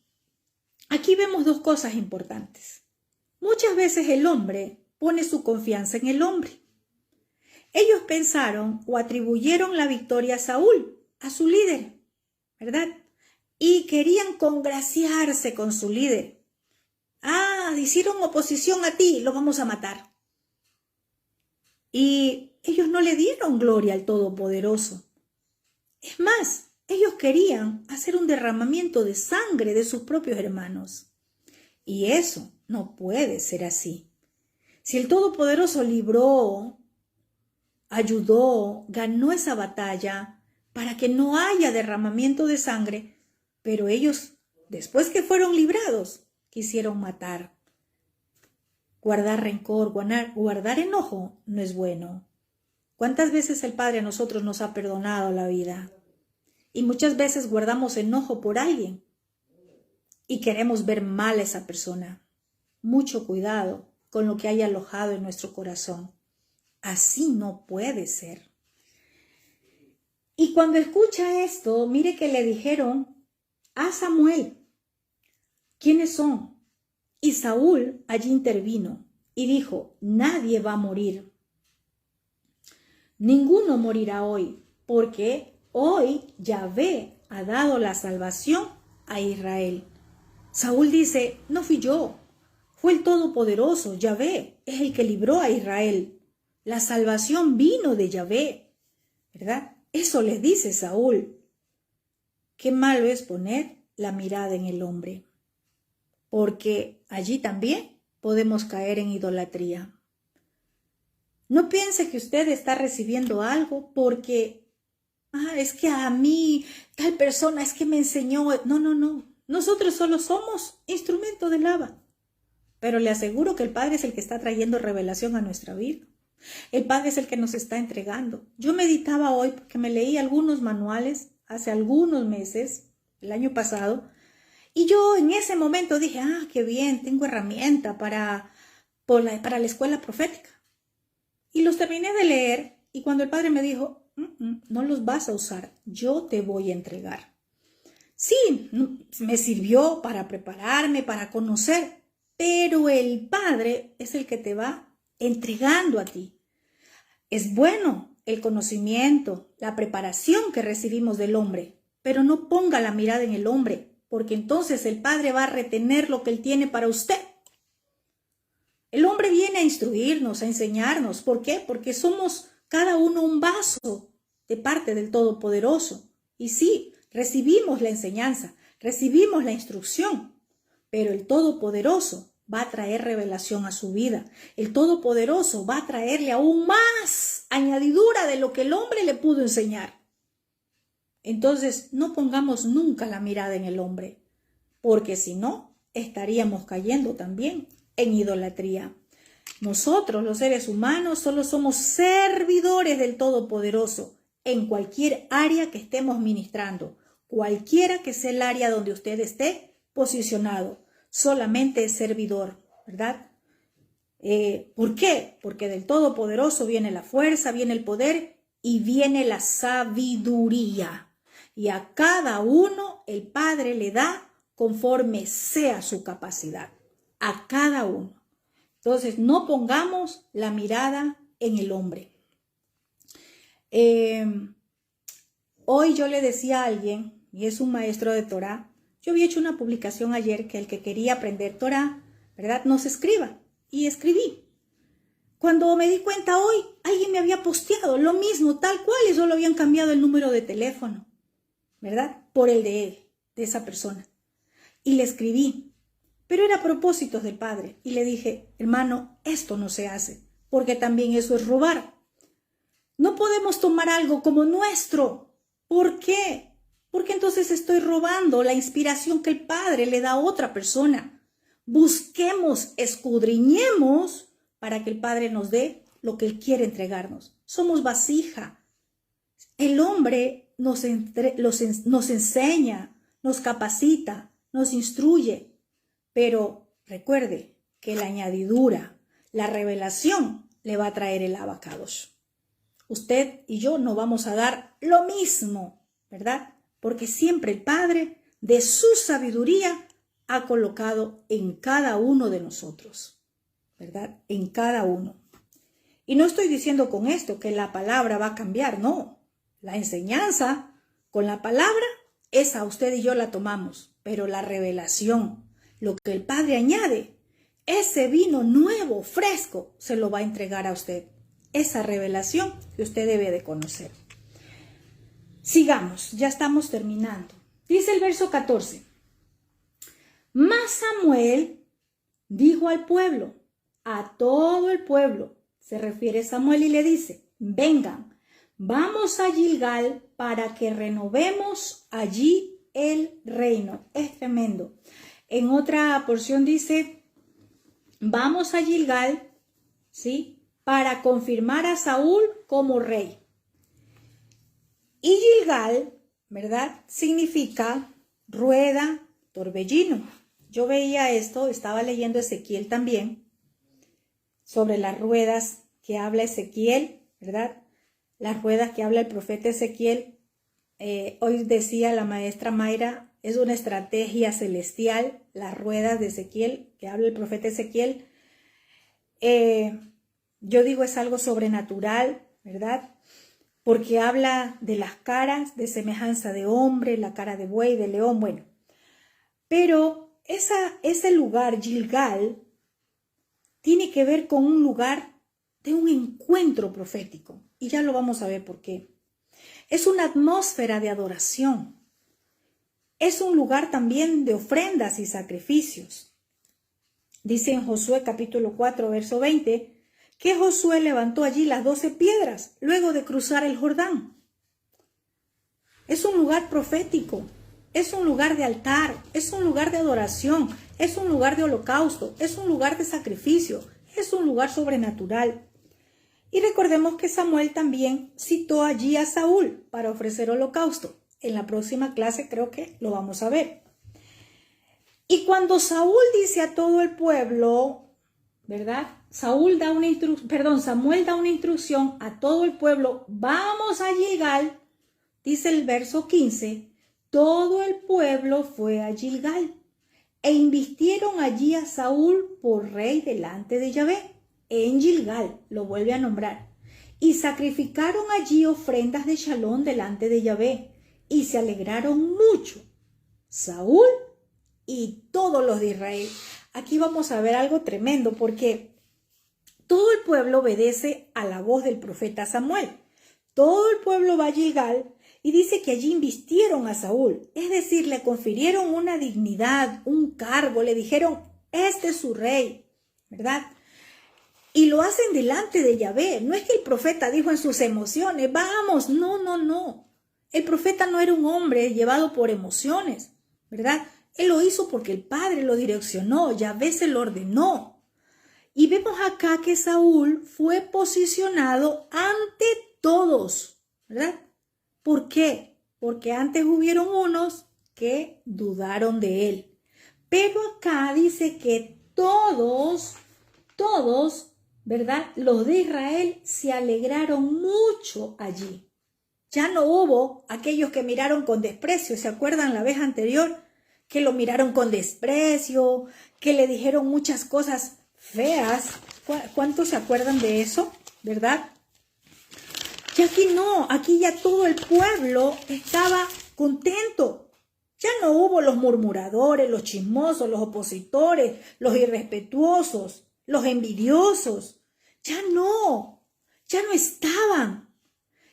aquí vemos dos cosas importantes. Muchas veces el hombre pone su confianza en el hombre. Ellos pensaron o atribuyeron la victoria a Saúl, a su líder, ¿verdad? Y querían congraciarse con su líder. Ah, hicieron oposición a ti, lo vamos a matar. Y ellos no le dieron gloria al Todopoderoso. Es más, ellos querían hacer un derramamiento de sangre de sus propios hermanos. Y eso no puede ser así. Si el Todopoderoso libró, ayudó, ganó esa batalla para que no haya derramamiento de sangre, pero ellos, después que fueron librados, quisieron matar. Guardar rencor, guardar enojo no es bueno. ¿Cuántas veces el Padre a nosotros nos ha perdonado la vida? Y muchas veces guardamos enojo por alguien y queremos ver mal a esa persona. Mucho cuidado con lo que haya alojado en nuestro corazón. Así no puede ser. Y cuando escucha esto, mire que le dijeron a Samuel, ¿quiénes son? Y Saúl allí intervino y dijo, nadie va a morir. Ninguno morirá hoy, porque hoy Yahvé ha dado la salvación a Israel. Saúl dice, no fui yo, fue el Todopoderoso, Yahvé, es el que libró a Israel. La salvación vino de Yahvé, ¿verdad? Eso le dice Saúl. Qué malo es poner la mirada en el hombre, porque allí también podemos caer en idolatría. No piense que usted está recibiendo algo porque, es que a mí tal persona es que me enseñó. No. Nosotros solo somos instrumento de lava. Pero le aseguro que el Padre es el que está trayendo revelación a nuestra vida. El Padre es el que nos está entregando. Yo meditaba hoy porque me leí algunos manuales hace algunos meses, el año pasado, y yo en ese momento dije, qué bien, tengo herramienta para la escuela profética. Y los terminé de leer y cuando el Padre me dijo, no los vas a usar, yo te voy a entregar. Sí, me sirvió para prepararme, para conocer, pero el Padre es el que te va entregando a ti. Es bueno el conocimiento, la preparación que recibimos del hombre, pero no ponga la mirada en el hombre, porque entonces el Padre va a retener lo que Él tiene para usted. El hombre viene a instruirnos, a enseñarnos. ¿Por qué? Porque somos cada uno un vaso de parte del Todopoderoso. Y sí, recibimos la enseñanza, recibimos la instrucción, pero el Todopoderoso va a traer revelación a su vida. El Todopoderoso va a traerle aún más añadidura de lo que el hombre le pudo enseñar. Entonces, no pongamos nunca la mirada en el hombre, porque si no, estaríamos cayendo también en idolatría. Nosotros, los seres humanos, solo somos servidores del Todopoderoso en cualquier área que estemos ministrando, cualquiera que sea el área donde usted esté posicionado, solamente es servidor, ¿verdad? ¿Por qué? Porque del Todopoderoso viene la fuerza, viene el poder y viene la sabiduría. Y a cada uno el Padre le da conforme sea su capacidad. A cada uno. Entonces, no pongamos la mirada en el hombre. Hoy yo le decía a alguien, y es un maestro de Torá, yo había hecho una publicación ayer que el que quería aprender Torá, ¿verdad?, nos escriba. Y escribí. Cuando me di cuenta hoy, alguien me había posteado lo mismo, tal cual, y solo habían cambiado el número de teléfono, ¿verdad?, por el de él, de esa persona. Y le escribí, pero era a propósitos del Padre. Y le dije, hermano, esto no se hace, porque también eso es robar. No podemos tomar algo como nuestro. ¿Por qué? Porque entonces estoy robando la inspiración que el Padre le da a otra persona. Busquemos, escudriñemos para que el Padre nos dé lo que Él quiere entregarnos. Somos vasija. El hombre nos enseña, nos capacita, nos instruye. Pero recuerde que la añadidura, la revelación, le va a traer el abacados. Usted y yo no vamos a dar lo mismo, ¿verdad? Porque siempre el Padre, de su sabiduría, ha colocado en cada uno de nosotros, ¿verdad? En cada uno. Y no estoy diciendo con esto que la palabra va a cambiar, no. La enseñanza con la palabra, esa usted y yo la tomamos, pero la revelación, lo que el Padre añade, ese vino nuevo, fresco, se lo va a entregar a usted. Esa revelación que usted debe de conocer. Sigamos, ya estamos terminando. Dice el verso 14. Mas Samuel dijo al pueblo, a todo el pueblo, se refiere Samuel y le dice, vengan, vamos a Gilgal para que renovemos allí el reino. Es tremendo. En otra porción dice, vamos a Gilgal, ¿sí?, para confirmar a Saúl como rey. Y Gilgal, ¿verdad?, significa rueda, torbellino. Yo veía esto, estaba leyendo Ezequiel también, sobre las ruedas que habla Ezequiel, ¿verdad? Las ruedas que habla el profeta Ezequiel. Hoy decía la maestra Mayra, es una estrategia celestial, las ruedas de Ezequiel, que habla el profeta Ezequiel. Yo digo es algo sobrenatural, ¿verdad? Porque habla de las caras de semejanza de hombre, la cara de buey, de león, bueno. Pero ese lugar, Gilgal, tiene que ver con un lugar de un encuentro profético. Y ya lo vamos a ver por qué. Es una atmósfera de adoración. Es un lugar también de ofrendas y sacrificios. Dice en Josué capítulo 4, verso 20, que Josué levantó allí las 12 piedras luego de cruzar el Jordán. Es un lugar profético. Es un lugar de altar, es un lugar de adoración, es un lugar de holocausto, es un lugar de sacrificio, es un lugar sobrenatural. Y recordemos que Samuel también citó allí a Saúl para ofrecer holocausto. En la próxima clase creo que lo vamos a ver. Y cuando Saúl dice a todo el pueblo, ¿verdad? Samuel da una instrucción a todo el pueblo, vamos a Gilgal, dice el verso 15, todo el pueblo fue a Gilgal e invistieron allí a Saúl por rey delante de Yahvé. En Gilgal lo vuelve a nombrar. Y sacrificaron allí ofrendas de shalom delante de Yahvé y se alegraron mucho Saúl y todos los de Israel. Aquí vamos a ver algo tremendo porque todo el pueblo obedece a la voz del profeta Samuel. Todo el pueblo va a Gilgal y dice que allí invistieron a Saúl, es decir, le confirieron una dignidad, un cargo, le dijeron, este es su rey, ¿verdad? Y lo hacen delante de Yahvé. No es que el profeta dijo en sus emociones, vamos, no. El profeta no era un hombre llevado por emociones, ¿verdad? Él lo hizo porque el Padre lo direccionó, Yahvé se lo ordenó. Y vemos acá que Saúl fue posicionado ante todos, ¿verdad? ¿Por qué? Porque antes hubieron unos que dudaron de él. Pero acá dice que todos todos, ¿verdad? Los de Israel se alegraron mucho allí. Ya no hubo aquellos que miraron con desprecio. ¿Se acuerdan la vez anterior? Que lo miraron con desprecio, que le dijeron muchas cosas feas. ¿Cuántos se acuerdan de eso? ¿Verdad? Y aquí no, aquí ya todo el pueblo estaba contento. Ya no hubo los murmuradores, los chismosos, los opositores, los irrespetuosos, los envidiosos. Ya no estaban.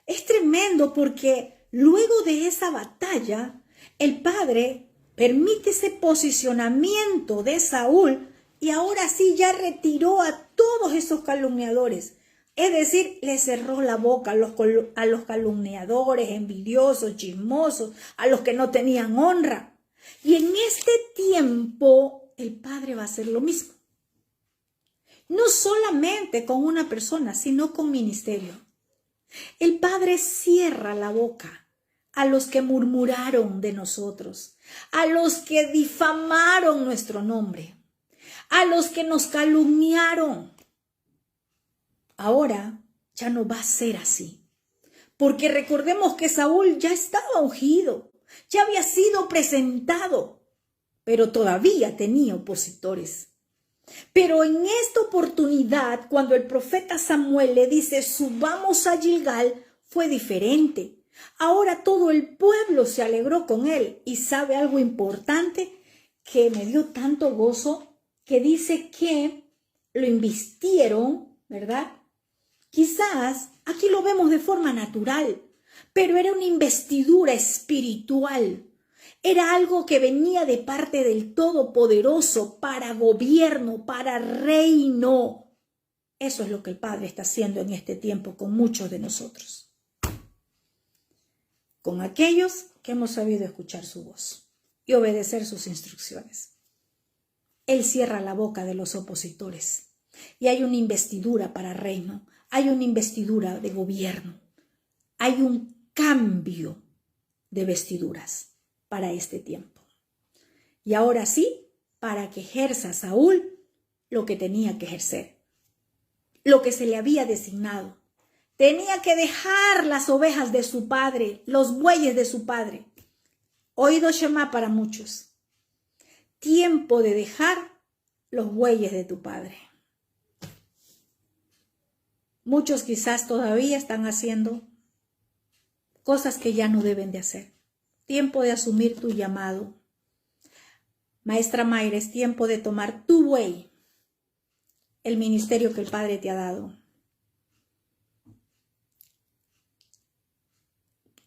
Es tremendo porque luego de esa batalla, el padre permite ese posicionamiento de Saúl y ahora sí ya retiró a todos esos calumniadores. Es decir, le cerró la boca a los calumniadores, envidiosos, chismosos, a los que no tenían honra. Y en este tiempo el padre va a hacer lo mismo. No solamente con una persona, sino con ministerio. El padre cierra la boca a los que murmuraron de nosotros, a los que difamaron nuestro nombre, a los que nos calumniaron. Ahora ya no va a ser así, porque recordemos que Saúl ya estaba ungido, ya había sido presentado, pero todavía tenía opositores. Pero en esta oportunidad, cuando el profeta Samuel le dice, subamos a Gilgal, fue diferente. Ahora todo el pueblo se alegró con él. Y sabe algo importante que me dio tanto gozo, que dice que lo invistieron, ¿verdad? Quizás aquí lo vemos de forma natural, pero era una investidura espiritual. Era algo que venía de parte del Todopoderoso para gobierno, para reino. Eso es lo que el Padre está haciendo en este tiempo con muchos de nosotros. Con aquellos que hemos sabido escuchar su voz y obedecer sus instrucciones. Él cierra la boca de los opositores y hay una investidura para reino. Hay una investidura de gobierno. Hay un cambio de vestiduras para este tiempo. Y ahora sí, para que ejerza Saúl lo que tenía que ejercer, lo que se le había designado. Tenía que dejar las ovejas de su padre, los bueyes de su padre. Oído Shema para muchos. Tiempo de dejar los bueyes de tu padre. Muchos quizás todavía están haciendo cosas que ya no deben de hacer. Tiempo de asumir tu llamado. Maestra Mayra, es tiempo de tomar tu buey, el ministerio que el Padre te ha dado.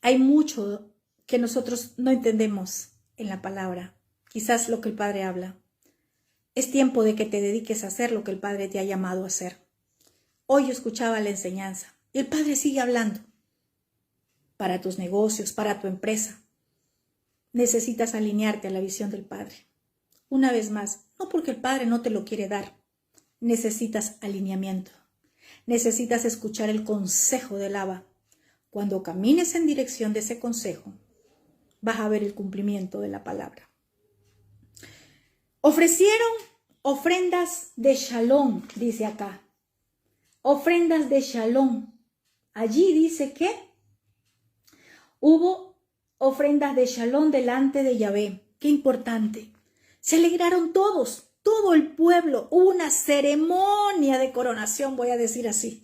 Hay mucho que nosotros no entendemos en la palabra, quizás lo que el Padre habla. Es tiempo de que te dediques a hacer lo que el Padre te ha llamado a hacer. Hoy yo escuchaba la enseñanza y el Padre sigue hablando. Para tus negocios, para tu empresa, necesitas alinearte a la visión del Padre. Una vez más, no porque el Padre no te lo quiere dar, necesitas alineamiento. Necesitas escuchar el consejo del Abba. Cuando camines en dirección de ese consejo, vas a ver el cumplimiento de la palabra. Ofrecieron ofrendas de shalom, dice acá. Ofrendas de shalom. Allí dice que hubo ofrendas de shalom delante de Yahvé. Qué importante. Se alegraron todos, todo el pueblo. Hubo una ceremonia de coronación, voy a decir así.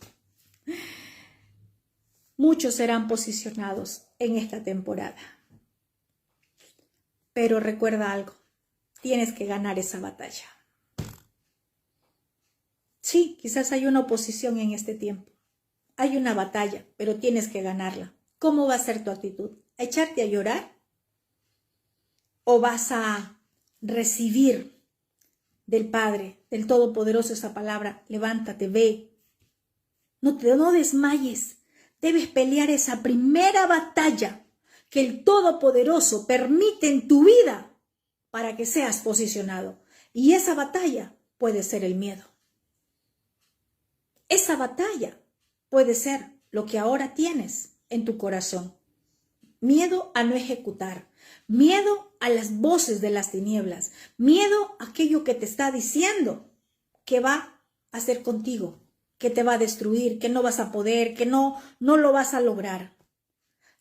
Muchos serán posicionados en esta temporada. Pero recuerda algo, tienes que ganar esa batalla. Sí, quizás hay una oposición en este tiempo. Hay una batalla, pero tienes que ganarla. ¿Cómo va a ser tu actitud? ¿A echarte a llorar? ¿O vas a recibir del Padre, del Todopoderoso esa palabra? Levántate, ve. No desmayes. Debes pelear esa primera batalla que el Todopoderoso permite en tu vida para que seas posicionado. Y esa batalla puede ser el miedo. Esa batalla puede ser lo que ahora tienes en tu corazón. Miedo a no ejecutar, miedo a las voces de las tinieblas, miedo a aquello que te está diciendo que va hacer contigo, que te va a destruir, que no vas a poder, que no lo vas a lograr.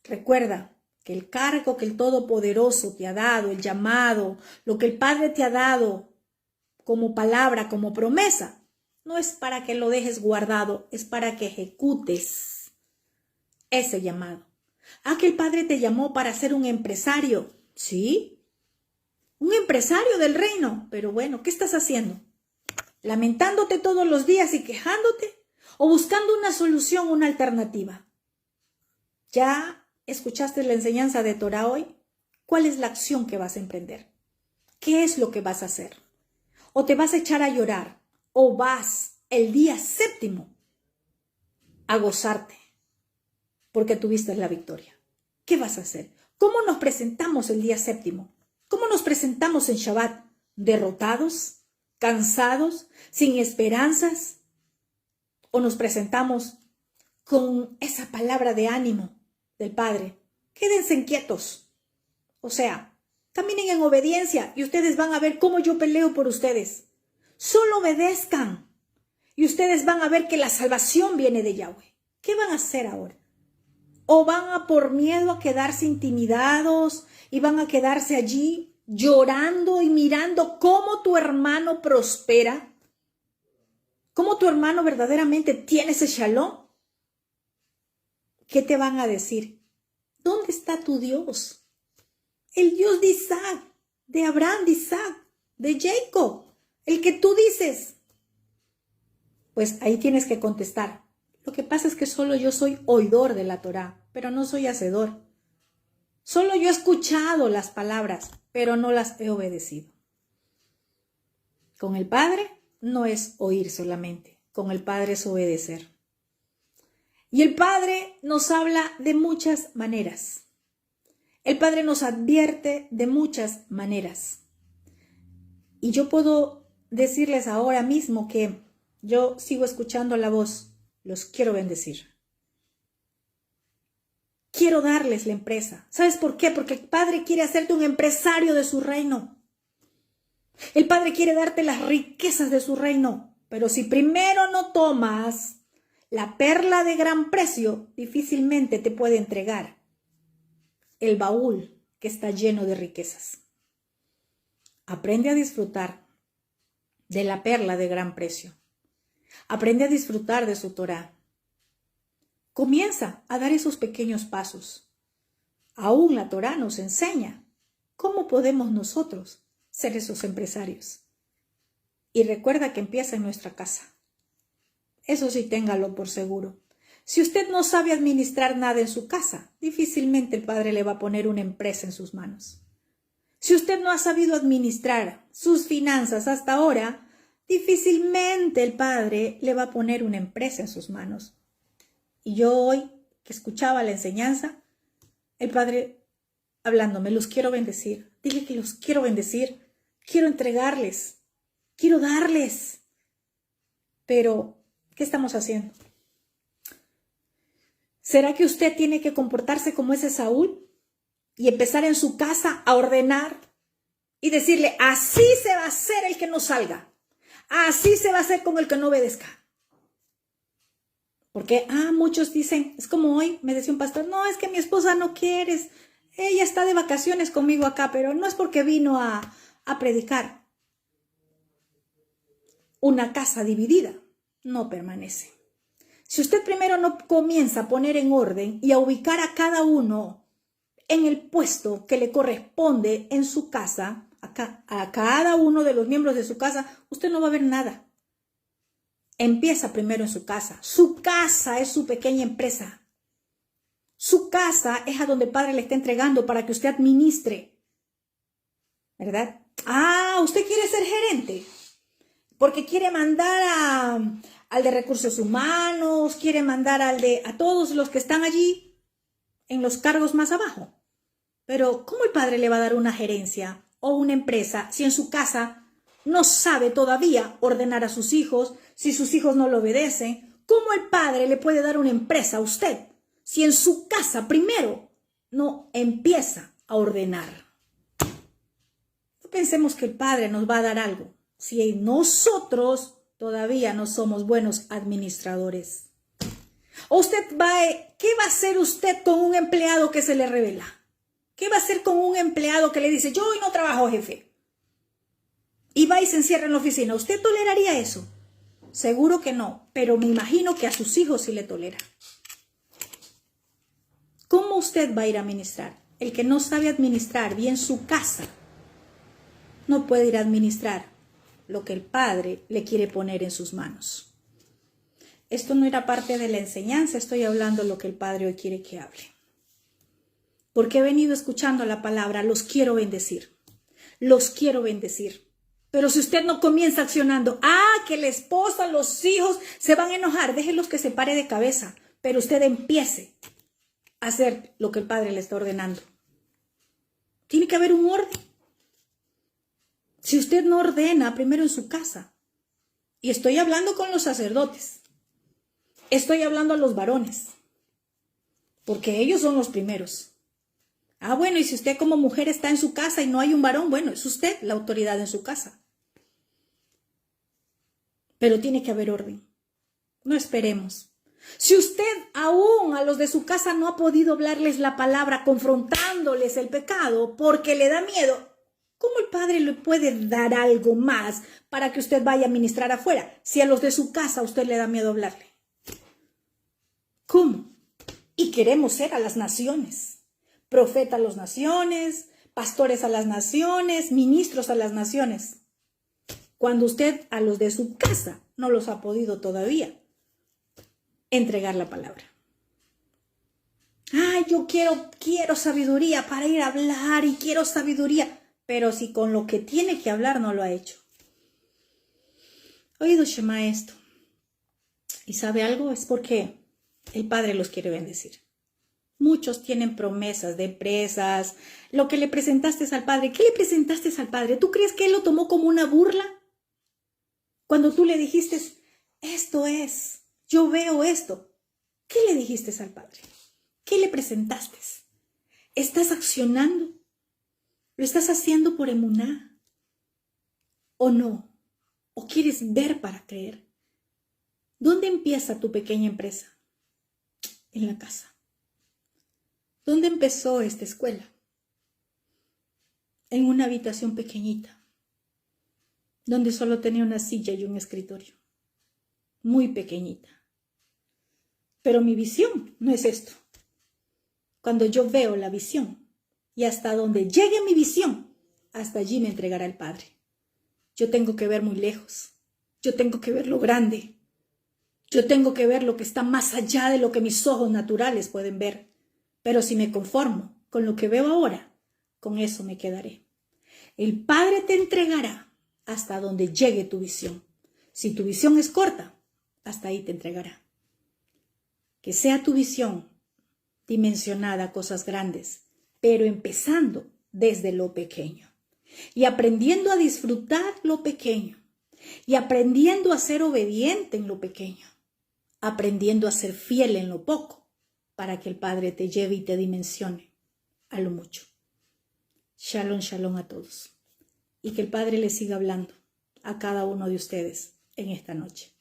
Recuerda que el cargo que el Todopoderoso te ha dado, el llamado, lo que el Padre te ha dado como palabra, como promesa, no es para que lo dejes guardado, es para que ejecutes ese llamado. Que el Padre te llamó para ser un empresario, ¿sí? Un empresario del reino, pero bueno, ¿qué estás haciendo? ¿Lamentándote todos los días y quejándote? ¿O buscando una solución, una alternativa? ¿Ya escuchaste la enseñanza de Torah hoy? ¿Cuál es la acción que vas a emprender? ¿Qué es lo que vas a hacer? ¿O te vas a echar a llorar? ¿O vas el día 7 a gozarte porque tuviste la victoria? ¿Qué vas a hacer? ¿Cómo nos presentamos el día 7? ¿Cómo nos presentamos en Shabbat? ¿Derrotados? ¿Cansados? ¿Sin esperanzas? ¿O nos presentamos con esa palabra de ánimo del Padre? Quédense inquietos. O sea, caminen en obediencia y ustedes van a ver cómo yo peleo por ustedes. Solo obedezcan y ustedes van a ver que la salvación viene de Yahweh. ¿Qué van a hacer ahora? ¿O van a por miedo a quedarse intimidados y van a quedarse allí llorando y mirando cómo tu hermano prospera? ¿Cómo tu hermano verdaderamente tiene ese shalom? ¿Qué te van a decir? ¿Dónde está tu Dios? El Dios de Isaac, de Abraham, de Isaac, de Jacob, el que tú dices. Pues ahí tienes que contestar. Lo que pasa es que solo yo soy oidor de la Torá, pero no soy hacedor. Solo yo he escuchado las palabras, pero no las he obedecido. Con el Padre no es oír solamente, con el Padre es obedecer. Y el Padre nos habla de muchas maneras. El Padre nos advierte de muchas maneras. Y yo puedo decirles ahora mismo que yo sigo escuchando la voz. Los quiero bendecir. Quiero darles la empresa. ¿Sabes por qué? Porque el Padre quiere hacerte un empresario de su reino. El Padre quiere darte las riquezas de su reino. Pero si primero no tomas la perla de gran precio, difícilmente te puede entregar el baúl que está lleno de riquezas. Aprende a disfrutar de la perla de gran precio. Aprende a disfrutar de su Torá. Comienza a dar esos pequeños pasos. Aún la Torá nos enseña cómo podemos nosotros ser esos empresarios. Y recuerda que empieza en nuestra casa. Eso sí, téngalo por seguro. Si usted no sabe administrar nada en su casa, difícilmente el Padre le va a poner una empresa en sus manos. Si usted no ha sabido administrar sus finanzas hasta ahora, difícilmente el Padre le va a poner una empresa en sus manos. Y yo hoy, que escuchaba la enseñanza, el Padre hablándome, los quiero bendecir. Dile que los quiero bendecir. Quiero entregarles. Quiero darles. Pero, ¿qué estamos haciendo? ¿Será que usted tiene que comportarse como ese Saúl y empezar en su casa a ordenar y decirle, así se va a hacer el que no salga? Así se va a hacer con el que no obedezca. Porque, muchos dicen, es como hoy me decía un pastor, no, es que mi esposa no quiere, ella está de vacaciones conmigo acá, pero no es porque vino a predicar. Una casa dividida no permanece. Si usted primero no comienza a poner en orden y a ubicar a cada uno en el puesto que le corresponde en su casa, a cada uno de los miembros de su casa, usted no va a ver nada. Empieza primero en su casa. Su casa es su pequeña empresa. Su casa es a donde el Padre le está entregando para que usted administre. ¿Verdad? Usted quiere ser gerente porque quiere mandar al de recursos humanos, quiere mandar a todos los que están allí en los cargos más abajo. Pero ¿cómo el Padre le va a dar una gerencia o una empresa si en su casa no sabe todavía ordenar a sus hijos, si sus hijos no lo obedecen? ¿Cómo el Padre le puede dar una empresa a usted si en su casa primero no empieza a ordenar? No pensemos que el Padre nos va a dar algo si nosotros todavía no somos buenos administradores. ¿Qué va a hacer usted con un empleado que se le revela? ¿Qué va a hacer con un empleado que le dice, yo hoy no trabajo, jefe? Y va y se encierra en la oficina. ¿Usted toleraría eso? Seguro que no, pero me imagino que a sus hijos sí le tolera. ¿Cómo usted va a ir a administrar? El que no sabe administrar bien su casa no puede ir a administrar lo que el Padre le quiere poner en sus manos. Esto no era parte de la enseñanza, estoy hablando lo que el Padre hoy quiere que hable. Porque he venido escuchando la palabra, los quiero bendecir. Los quiero bendecir. Pero si usted no comienza accionando, que la esposa, los hijos se van a enojar, déjenlos que se pare de cabeza, pero usted empiece a hacer lo que el Padre le está ordenando. Tiene que haber un orden. Si usted no ordena primero en su casa, y estoy hablando con los sacerdotes, estoy hablando a los varones, porque ellos son los primeros. Bueno, y si usted como mujer está en su casa y no hay un varón, bueno, es usted la autoridad en su casa. Pero tiene que haber orden. No esperemos. Si usted aún a los de su casa no ha podido hablarles la palabra, confrontándoles el pecado, porque le da miedo, ¿cómo el Padre le puede dar algo más para que usted vaya a ministrar afuera? Si a los de su casa a usted le da miedo hablarle. ¿Cómo? Y queremos ser a las naciones. Profeta a las naciones, pastores a las naciones, ministros a las naciones. Cuando usted a los de su casa no los ha podido todavía entregar la palabra. Yo quiero sabiduría para ir a hablar y quiero sabiduría. Pero si con lo que tiene que hablar no lo ha hecho. Oído Shema esto. ¿Y sabe algo? Es porque el Padre los quiere bendecir. Muchos tienen promesas de empresas. Lo que le presentaste al Padre. ¿Qué le presentaste al Padre? ¿Tú crees que Él lo tomó como una burla? Cuando tú le dijiste, esto es, yo veo esto. ¿Qué le dijiste al Padre? ¿Qué le presentaste? ¿Estás accionando? ¿Lo estás haciendo por emuná? ¿O no? ¿O quieres ver para creer? ¿Dónde empieza tu pequeña empresa? En la casa. ¿Dónde empezó esta escuela? En una habitación pequeñita, donde solo tenía una silla y un escritorio. Muy pequeñita. Pero mi visión no es esto. Cuando yo veo la visión, y hasta donde llegue mi visión, hasta allí me entregará el Padre. Yo tengo que ver muy lejos. Yo tengo que ver lo grande. Yo tengo que ver lo que está más allá de lo que mis ojos naturales pueden ver. Pero si me conformo con lo que veo ahora, con eso me quedaré. El Padre te entregará hasta donde llegue tu visión. Si tu visión es corta, hasta ahí te entregará. Que sea tu visión dimensionada a cosas grandes, pero empezando desde lo pequeño y aprendiendo a disfrutar lo pequeño y aprendiendo a ser obediente en lo pequeño, aprendiendo a ser fiel en lo poco para que el Padre te lleve y te dimensione a lo mucho. Shalom, shalom a todos y que el Padre les siga hablando a cada uno de ustedes en esta noche.